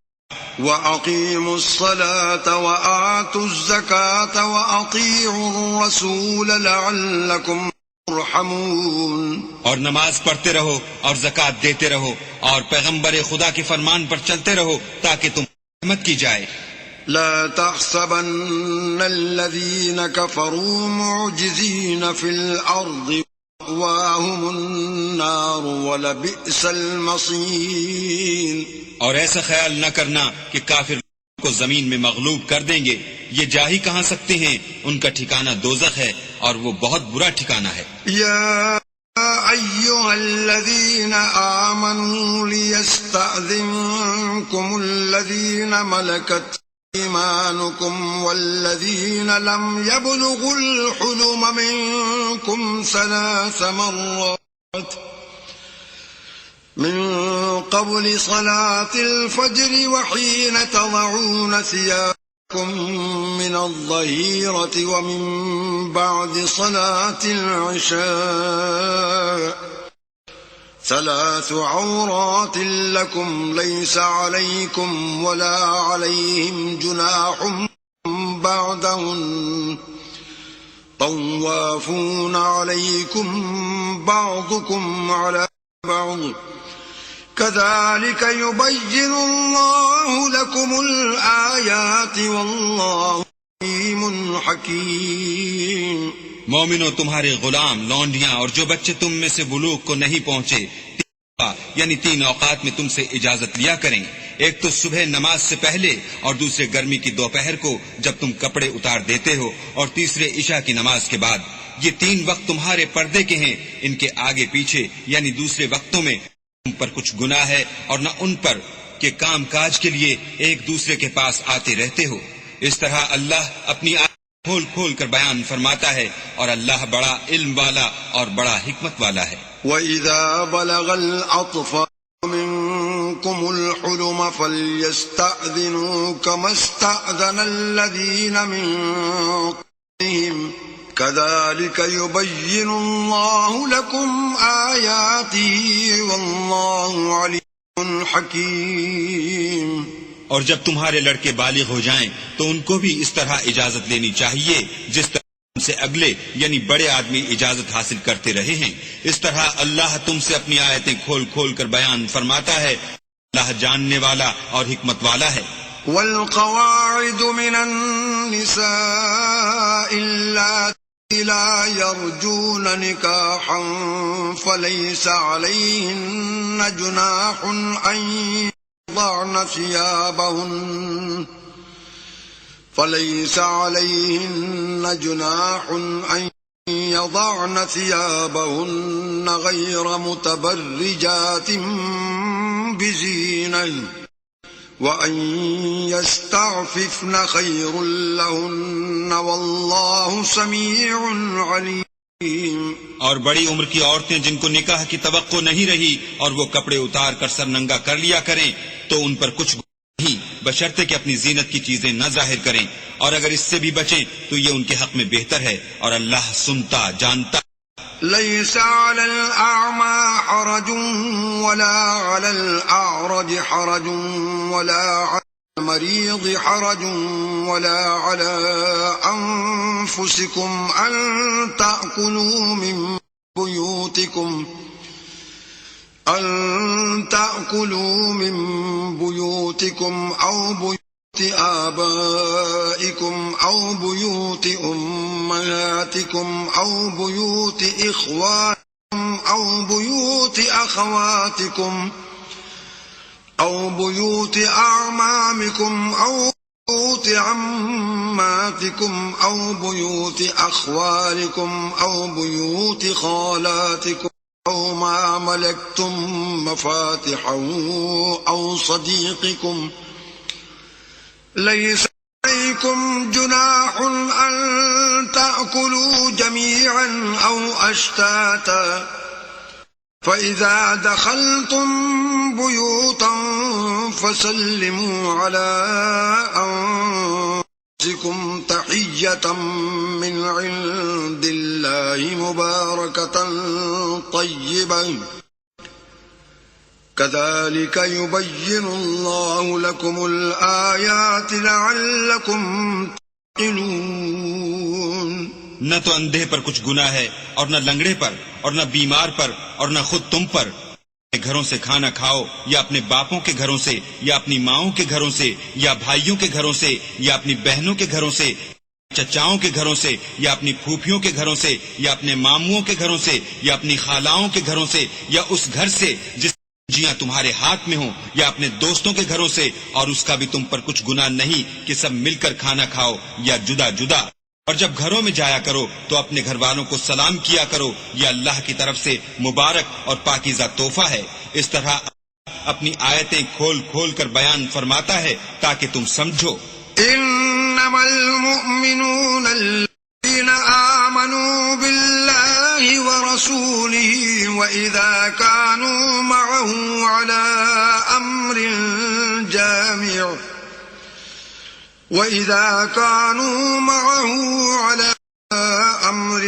وَأَقِيمُوا الصَّلَاةَ وَآتُوا الزَّكَاةَ وَأَطِيعُوا الرَّسُولَ لَعَلَّكُمْ تُرْحَمُونَ۔ اور نماز پڑھتے رہو اور زکوٰۃ دیتے رہو اور پیغمبر خدا کے فرمان پر چلتے رہو تاکہ تم رحمت کی جائے۔ لا تحسبن الذين كفروا معجزين في الأرض ومأواهم النار ولبئس المصير۔ اور ایسا خیال نہ کرنا کہ کافر کو زمین میں مغلوب کر دیں گے، یہ جا ہی کہاں سکتے ہیں، ان کا ٹھکانہ دوزخ ہے اور وہ بہت برا ٹھکانہ ہے۔ یا أيها الذين آمنوا ليستأذنكم الذين ملكت أيمانكم والذين لم يبلغوا الحلم منكم 3 مرات من قبل صلاة الفجر وحين تضعون ثيابكم من الظهيرة ومن بعد صلاة العشاء 3 عورات لكم ليس عليكم ولا عليهم جناح بعدهن طوافون عليكم بعضكم على بعض كذلك يبين الله لكم الآيات والله عليم حكيم۔ مومنو، تمہارے غلام، لونڈیاں اور جو بچے تم میں سے بلوغ کو نہیں پہنچے یعنی 3 اوقات میں تم سے اجازت لیا کریں، ایک تو صبح نماز سے پہلے، اور دوسرے گرمی کی دوپہر کو جب تم کپڑے اتار دیتے ہو، اور تیسرے عشاء کی نماز کے بعد۔ یہ 3 وقت تمہارے پردے کے ہیں، ان کے آگے پیچھے یعنی دوسرے وقتوں میں تم پر کچھ گناہ ہے اور نہ ان پر کہ کام کاج کے لیے ایک دوسرے کے پاس آتے رہتے ہو۔ اس طرح اللہ اپنی کھول کھول کر بیان فرماتا ہے، اور اللہ بڑا علم والا اور بڑا حکمت والا ہے۔ وَإِذَا بَلَغَ الْأَطْفَالُ مِنكُمُ الْحُلُمَ فَلْيَسْتَأْذِنُوا كَمَا اسْتَأْذَنَ الَّذِينَ مِن قَبْلِهِمْ كَذَلِكَ يُبَيِّنُ اللَّهُ لَكُمْ آيَاتِهِ وَاللَّهُ عَلِيمٌ حَكِيمٌ۔ اور جب تمہارے لڑکے بالغ ہو جائیں تو ان کو بھی اس طرح اجازت لینی چاہیے جس طرح سے اگلے یعنی بڑے آدمی اجازت حاصل کرتے رہے ہیں۔ اس طرح اللہ تم سے اپنی آیتیں کھول کھول کر بیان فرماتا ہے۔ اللہ جاننے والا اور حکمت والا ہے۔ والقواعد من النساء اللاتي لا يرجون نكاحا فليس عليهن جناح أن يضعن ثيابهن غير متبرجات بزينة وأن يستعففن خير لهن والله سميع عليم۔ اور بڑی عمر کی عورتیں جن کو نکاح کی توقع نہیں رہی اور وہ کپڑے اتار کر سر ننگا کر لیا کریں تو ان پر کچھ نہیں، بشرطے کہ اپنی زینت کی چیزیں نہ ظاہر کریں، اور اگر اس سے بھی بچیں تو یہ ان کے حق میں بہتر ہے، اور اللہ سنتا جانتا۔ ليس على الأعمى حرج ولا على الأعرج حرج ولا على المريض حرج ولا على أنفسكم أن تأكلوا من بيوتكم أو بيوت آبائكم أو بيوت أمهاتكم أو بيوت إخوانكم أو بيوت أخواتكم أو بيوت أعمامكم أو بيوت عماتكم أو بيوت أخوالكم أو بيوت خالاتكم أو ما ملكتم مفاتحه أو صديقكم ليس عليكم جناح أن تأكلوا جميعا أو أشتاتا فإذا دخلتم بيوتا فسلموا على أنفسكم تحية من عند الله مباركة طيبة كذلك يبين الله لكم الآيات لعلكم تعقلون۔ نہ تو اندھے پر کچھ گناہ ہے اور نہ لنگڑے پر اور نہ بیمار پر اور نہ خود تم پر۔ اپنے گھروں سے کھانا کھاؤ یا اپنے باپوں کے گھروں سے یا اپنی ماؤں کے گھروں سے یا بھائیوں کے گھروں سے یا اپنی بہنوں کے گھروں سے، چچاؤں کے گھروں سے یا اپنی پھوپھیوں کے گھروں سے یا اپنے ماموں کے گھروں سے یا اپنی خالاؤں کے گھروں سے یا اس گھر سے جس جیاں تمہارے ہاتھ میں ہوں یا اپنے دوستوں کے گھروں سے، اور اس کا بھی تم پر کچھ گناہ نہیں کہ سب مل کر کھانا کھاؤ یا جدا جدا۔ اور جب گھروں میں جایا کرو تو اپنے گھر والوں کو سلام کیا کرو، یہ اللہ کی طرف سے مبارک اور پاکیزہ تحفہ ہے۔ اس طرح اپنی آیتیں کھول کھول کر بیان فرماتا ہے تاکہ تم سمجھو۔ انما المؤمنون الذين آمنوا بالله ورسوله وإذا كانوا معه على أمر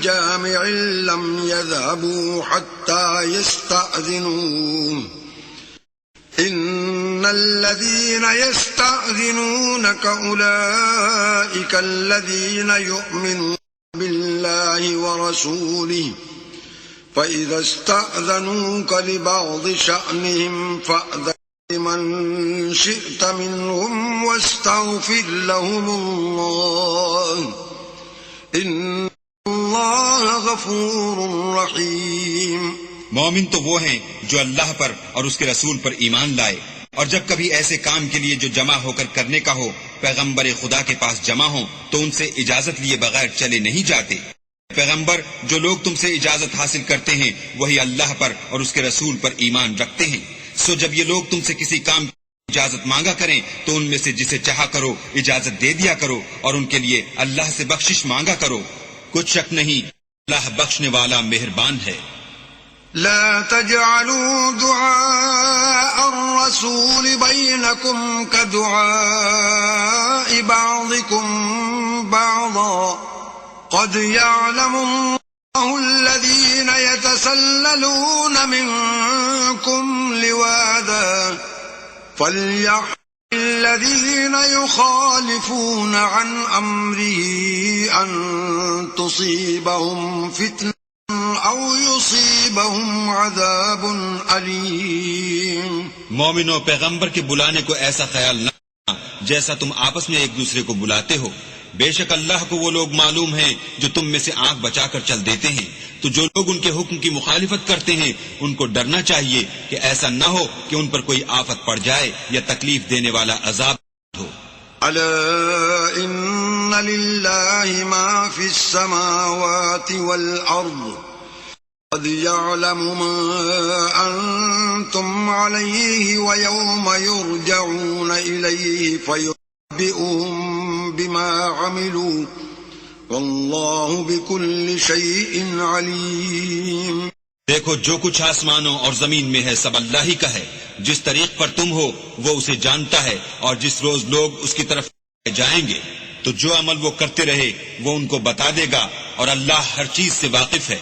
جامع لم يذهبوا حتى يستأذنوه إن الذين يستأذنونك أولئك الذين يؤمنون بالله ورسوله فإذا استأذنوك لبعض شأنهم فأذن لمن شئت منهم واستغفر لهم الله إن الله غفور رحيم۔ مومن تو وہ ہیں جو اللہ پر اور اس کے رسول پر ایمان لائے، اور جب کبھی ایسے کام کے لیے جو جمع ہو کر کرنے کا ہو پیغمبر خدا کے پاس جمع ہوں تو ان سے اجازت لیے بغیر چلے نہیں جاتے۔ پیغمبر جو لوگ تم سے اجازت حاصل کرتے ہیں وہی اللہ پر اور اس کے رسول پر ایمان رکھتے ہیں، سو جب یہ لوگ تم سے کسی کام کی اجازت مانگا کریں تو ان میں سے جسے چاہا کرو اجازت دے دیا کرو، اور ان کے لیے اللہ سے بخشش مانگا کرو، کچھ شک نہیں اللہ بخشنے والا مہربان ہے۔ لا تجعلوا دعاء الرسول بينكم كدعاء بعضكم بعضا قد يعلم الله الذين يتسللون منكم لواذا فليحذر الذين يخالفون عن أمره أن تصيبهم فتنة أو يصيبهم عذاب أليم. مومنوں، پیغمبر کے بلانے کو ایسا خیال نہ جیسا تم آپس میں ایک دوسرے کو بلاتے ہو. بے شک اللہ کو وہ لوگ معلوم ہیں جو تم میں سے آنکھ بچا کر چل دیتے ہیں. تو جو لوگ ان کے حکم کی مخالفت کرتے ہیں ان کو ڈرنا چاہیے کہ ایسا نہ ہو کہ ان پر کوئی آفت پڑ جائے یا تکلیف دینے والا عذاب ہو. ألا إن لله ما في السماوات والأرض قد يعلم ما أنتم عليه ويوم يرجعون إليه فينبئهم بما عملوا والله بكل شيء عليم. دیکھو، جو کچھ آسمانوں اور زمین میں ہے سب اللہ ہی کا ہے. جس طریق پر تم ہو وہ اسے جانتا ہے، اور جس روز لوگ اس کی طرف جائیں گے تو جو عمل وہ کرتے رہے وہ ان کو بتا دے گا، اور اللہ ہر چیز سے واقف ہے.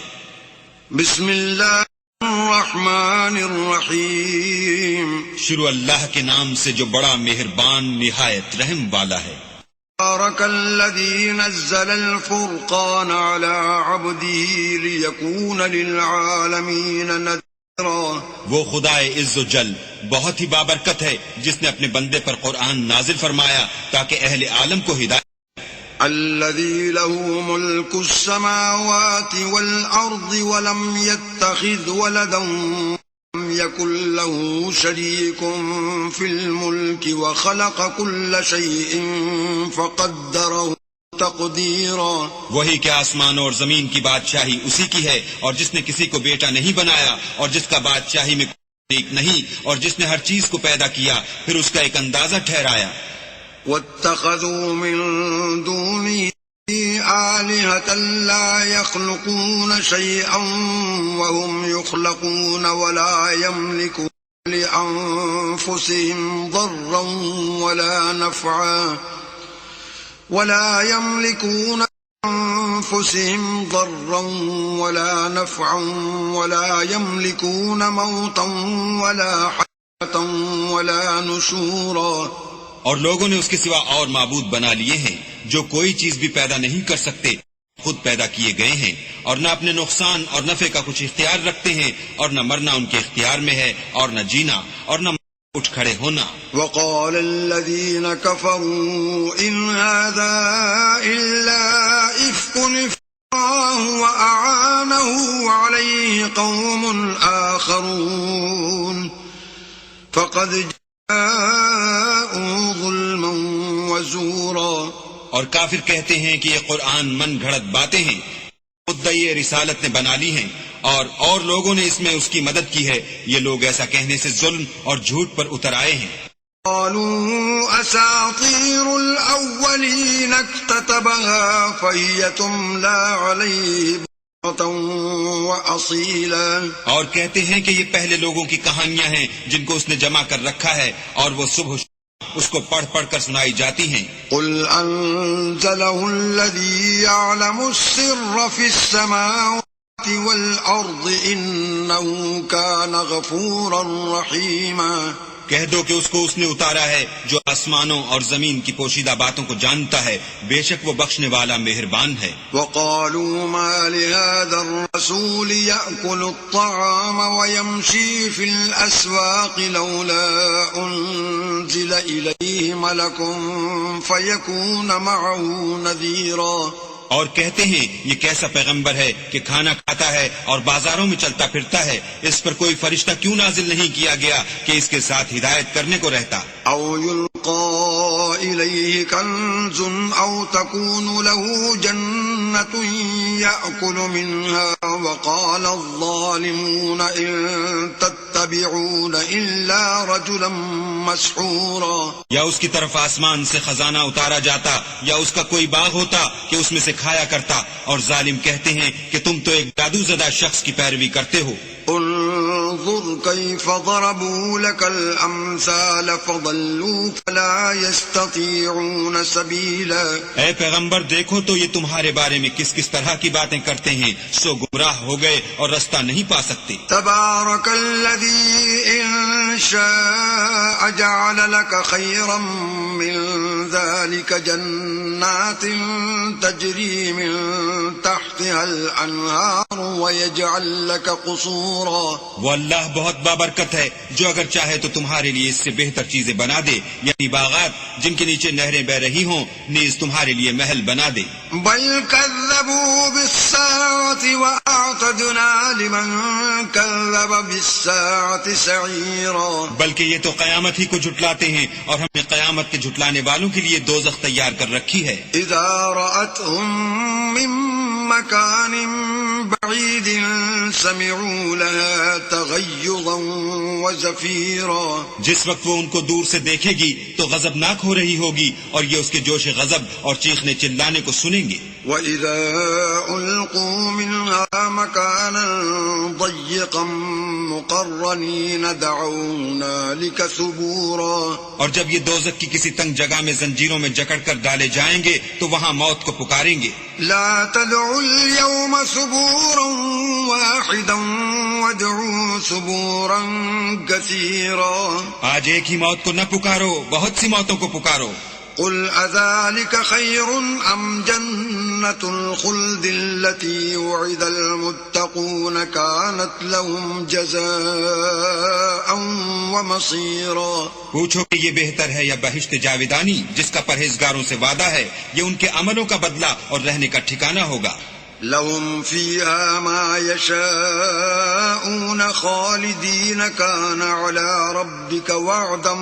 بسم اللہ الرحمن الرحیم. شروع اللہ کے نام سے جو بڑا مہربان نہایت رحم والا ہے. تبارك الذي نزل الفرقان على عبده ليكون للعالمين نذيرا. وہ خدا عز و جل بہت ہی بابرکت ہے جس نے اپنے بندے پر قرآن نازل فرمایا تاکہ اہل عالم کو ہدایت. الذي له ملك السماوات والأرض ولم يتخذ ولدا ولم يكن له شريك في الملك وخلق كل شيء فقدره تقديرا. وہی کہ آسمان اور زمین کی بادشاہی اسی کی ہے، اور جس نے کسی کو بیٹا نہیں بنایا، اور جس کا بادشاہی میں کوئی شریک نہیں، اور جس نے ہر چیز کو پیدا کیا پھر اس کا ایک اندازہ ٹھہرایا. واتخذوا من دونه آلهة لا يخلقون شيئا وهم يخلقون ولا يملكون لأنفسهم ضرا ولا نفعا ولا يملكون موتا ولا حياة ولا نشورا. اور لوگوں نے اس کے سوا اور معبود بنا لیے ہیں جو کوئی چیز بھی پیدا نہیں کر سکتے، خود پیدا کیے گئے ہیں، اور نہ اپنے نقصان اور نفع کا کچھ اختیار رکھتے ہیں، اور نہ مرنا ان کے اختیار میں ہے، اور نہ جینا، اور نہ اٹھ کھڑے ہونا. وقال الذين كفروا إن هذا إلا إفك افتراه وأعانه عليه قوم آخرون فقد ظلما وزورا. اور کافر کہتے ہیں کہ یہ قرآن من گھڑت باتیں ہیں، مدعی رسالت نے بنا لی ہیں، اور لوگوں نے اس میں اس کی مدد کی ہے. یہ لوگ ایسا کہنے سے ظلم اور جھوٹ پر اتر آئے ہیں. قالوا أساطير الأولين اكتتبها فهي تملى عليه وأصيلا. اور کہتے ہیں کہ یہ پہلے لوگوں کی کہانیاں ہیں جن کو اس نے جمع کر رکھا ہے، اور وہ صبح اس کو پڑھ پڑھ کر سنائی جاتی ہیں. قل أنزله الذي يعلم السر في السماوات والأرض إنه كان غفورا رحيما. کہہ دو کہ اس کو اس نے اتارا ہے جو آسمانوں اور زمین کی پوشیدہ باتوں کو جانتا ہے، بے شک وہ بخشنے والا مہربان ہے. وقالوا ما لهذا الرسول يأكل الطعام ويمشي في الأسواق لولا أنزل إليه ملك فيكون معه نذيرا. اور کہتے ہیں یہ کیسا پیغمبر ہے کہ کھانا کھاتا ہے اور بازاروں میں چلتا پھرتا ہے، اس پر کوئی فرشتہ کیوں نازل نہیں کیا گیا کہ اس کے ساتھ ہدایت کرنے کو رہتا. او يلقى إليه كنز او تكون له جنة يأكل منها وقال الظالمون إن تتبعون إلا رجلا مسحورا. یا اس کی طرف آسمان سے خزانہ اتارا جاتا، یا اس کا کوئی باغ ہوتا کہ اس میں سے کھایا کرتا، اور ظالم کہتے ہیں کہ تم تو ایک جادو زدہ شخص کی پیروی کرتے ہو. انظر كيف ضربوا لك الأمثال فضلوا فلا يستطيعون سبيلا. اے پیغمبر دیکھو تو یہ تمہارے بارے میں کس کس طرح کی باتیں کرتے ہیں، سو گمراہ ہو گئے اور رستہ نہیں پا سکتے. تبارك الذي إن شاء جعل لك خيرا من ذلك جنات تجري من تحتها الأنهار ويجعل لك قصورا. وہ اللہ بہت بابرکت ہے جو اگر چاہے تو تمہارے لیے اس سے بہتر چیزیں بنا دے، یعنی باغات جن کے نیچے نہریں بہ رہی ہوں، نیز تمہارے لیے محل بنا دے. بل كذبوا بالساعة وأعتدنا لمن كذب بالساعة سعيرا. بلکہ یہ تو قیامت ہی کو جھٹلاتے ہیں اور ہم نے قیامت کے جھٹلانے والوں کے لیے دوزخ تیار کر رکھی ہے. إذا رأتهم من مكان بعيد سمعوا لها تغيظا وزفيرا. جس وقت وہ ان کو دور سے دیکھے گی تو غضبناک ہو رہی ہوگی اور یہ اس کے جوش غضب اور چیخنے چلانے کو سنیں گے. وَإِذَا أُلْقُوا مِنْهَا مَكَانًا ضَيِّقًا مُقَرَّنِينَ دَعَوْا هُنَالِكَ ثُبُورًا. اور جب یہ دوزخ کی کسی تنگ جگہ میں زنجیروں میں جکڑ کر ڈالے جائیں گے تو وہاں موت کو پکاریں گے. لا تدعوا اليوم ثبورا واحدا وادعوا ثبورا كثيرا. آج ایک ہی موت کو نہ پکارو، بہت سی موتوں کو پکارو. قل أذلك خير أم جنة الخلد التي وعد المتقون كانت لهم جزاء ومصيرا. پوچھو کہ یہ بہتر ہے یا بہشت جاویدانی جس کا پرہیزگاروں سے وعدہ ہے، یہ ان کے عملوں کا بدلہ اور رہنے کا ٹھکانہ ہوگا. لهم فيها ما يشاءون خالدين كان على ربك وعدا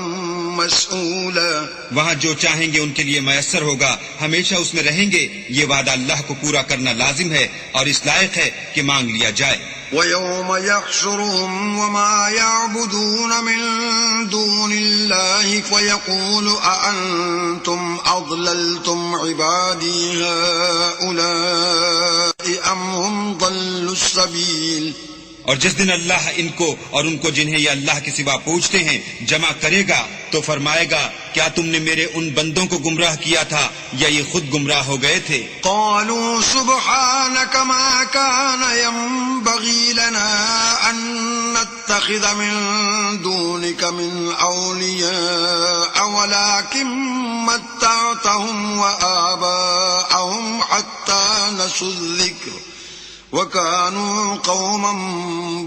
مسئولا. وہاں جو چاہیں گے ان کے لیے میسر ہوگا، ہمیشہ اس میں رہیں گے. یہ وعدہ اللہ کو پورا کرنا لازم ہے اور اس لائق ہے کہ مانگ لیا جائے. وَيَوْمَ يَحْشُرُهُمْ وَمَا يَعْبُدُونَ مِن دُونِ اللَّهِ فَيَقُولُ أَأَنْتُمْ أَضْلَلْتُمْ عِبَادِي هَؤُلَاءِ أَمْ هُمْ ضَلُّوا السَّبِيلَ. اور جس دن اللہ ان کو اور ان کو جنہیں یہ اللہ کے سوا پوچھتے ہیں جمع کرے گا تو فرمائے گا کیا تم نے میرے ان بندوں کو گمراہ کیا تھا یا یہ خود گمراہ ہو گئے تھے؟ قالوا سبحانك ما كان ينبغي لنا أن نتخذ من دونك من أولياء ولكن متعتهم وآباءهم حتى نسوا الذكر وَكَانُوا قَوْمًا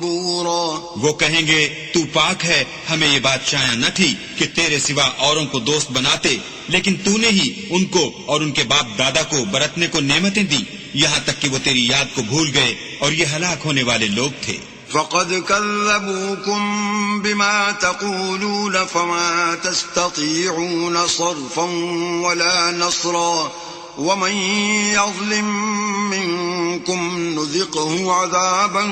بُورًا. وہ کہیں گے تو پاک ہے، ہمیں یہ بات شایع نہ تھی کہ تیرے سوا اوروں کو دوست بناتے، لیکن تو نے ہی ان کو اور ان کے باپ دادا کو برتنے کو نعمتیں دی یہاں تک کہ وہ تیری یاد کو بھول گئے اور یہ ہلاک ہونے والے لوگ تھے. فَقَدْ كَذَّبُوكُمْ بِمَا تَقُولُونَ فَمَا تَسْتَطِيعُونَ صَرْفًا وَلَا نَصْرًا وَمَنْ يَظْلِمْ مِنْكُمْ نُذِقْهُ عَذَابًا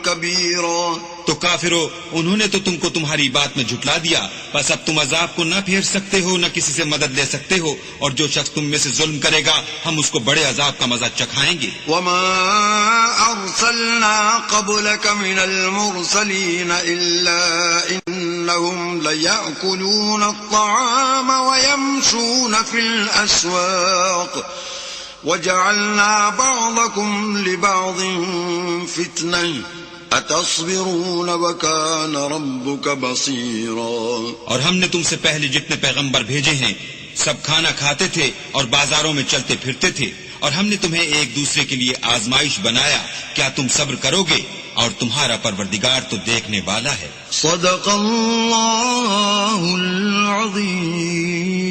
كَبِيرًا. تو کافرو، انہوں نے تو تم کو تمہاری بات میں جھٹلا دیا، بس اب تم عذاب کو نہ پھیر سکتے ہو نہ کسی سے مدد لے سکتے ہو، اور جو شخص تم میں سے ظلم کرے گا ہم اس کو بڑے عذاب کا مزہ چکھائیں گے. وَمَا أَرْسَلْنَا قَبْلَكَ مِنَ الْمُرْسَلِينَ إِلَّا إِنَّهُمْ لَيَأْكُلُونَ الطَّعَامَ وَيَمْشُونَ فِي الْأَسْوَاقِ وَجَعَلْنَا بَعْضَكُمْ لِبَعْضٍ فِتْنَةً أَتَصْبِرُونَ وَكَانَ رَبُّكَ بَصِيرًا. اور ہم نے تم سے پہلے جتنے پیغمبر بھیجے ہیں سب کھانا کھاتے تھے اور بازاروں میں چلتے پھرتے تھے، اور ہم نے تمہیں ایک دوسرے کے لیے آزمائش بنایا، کیا تم صبر کرو گے؟ اور تمہارا پروردگار تو دیکھنے والا ہے. صدق اللہ العظیم.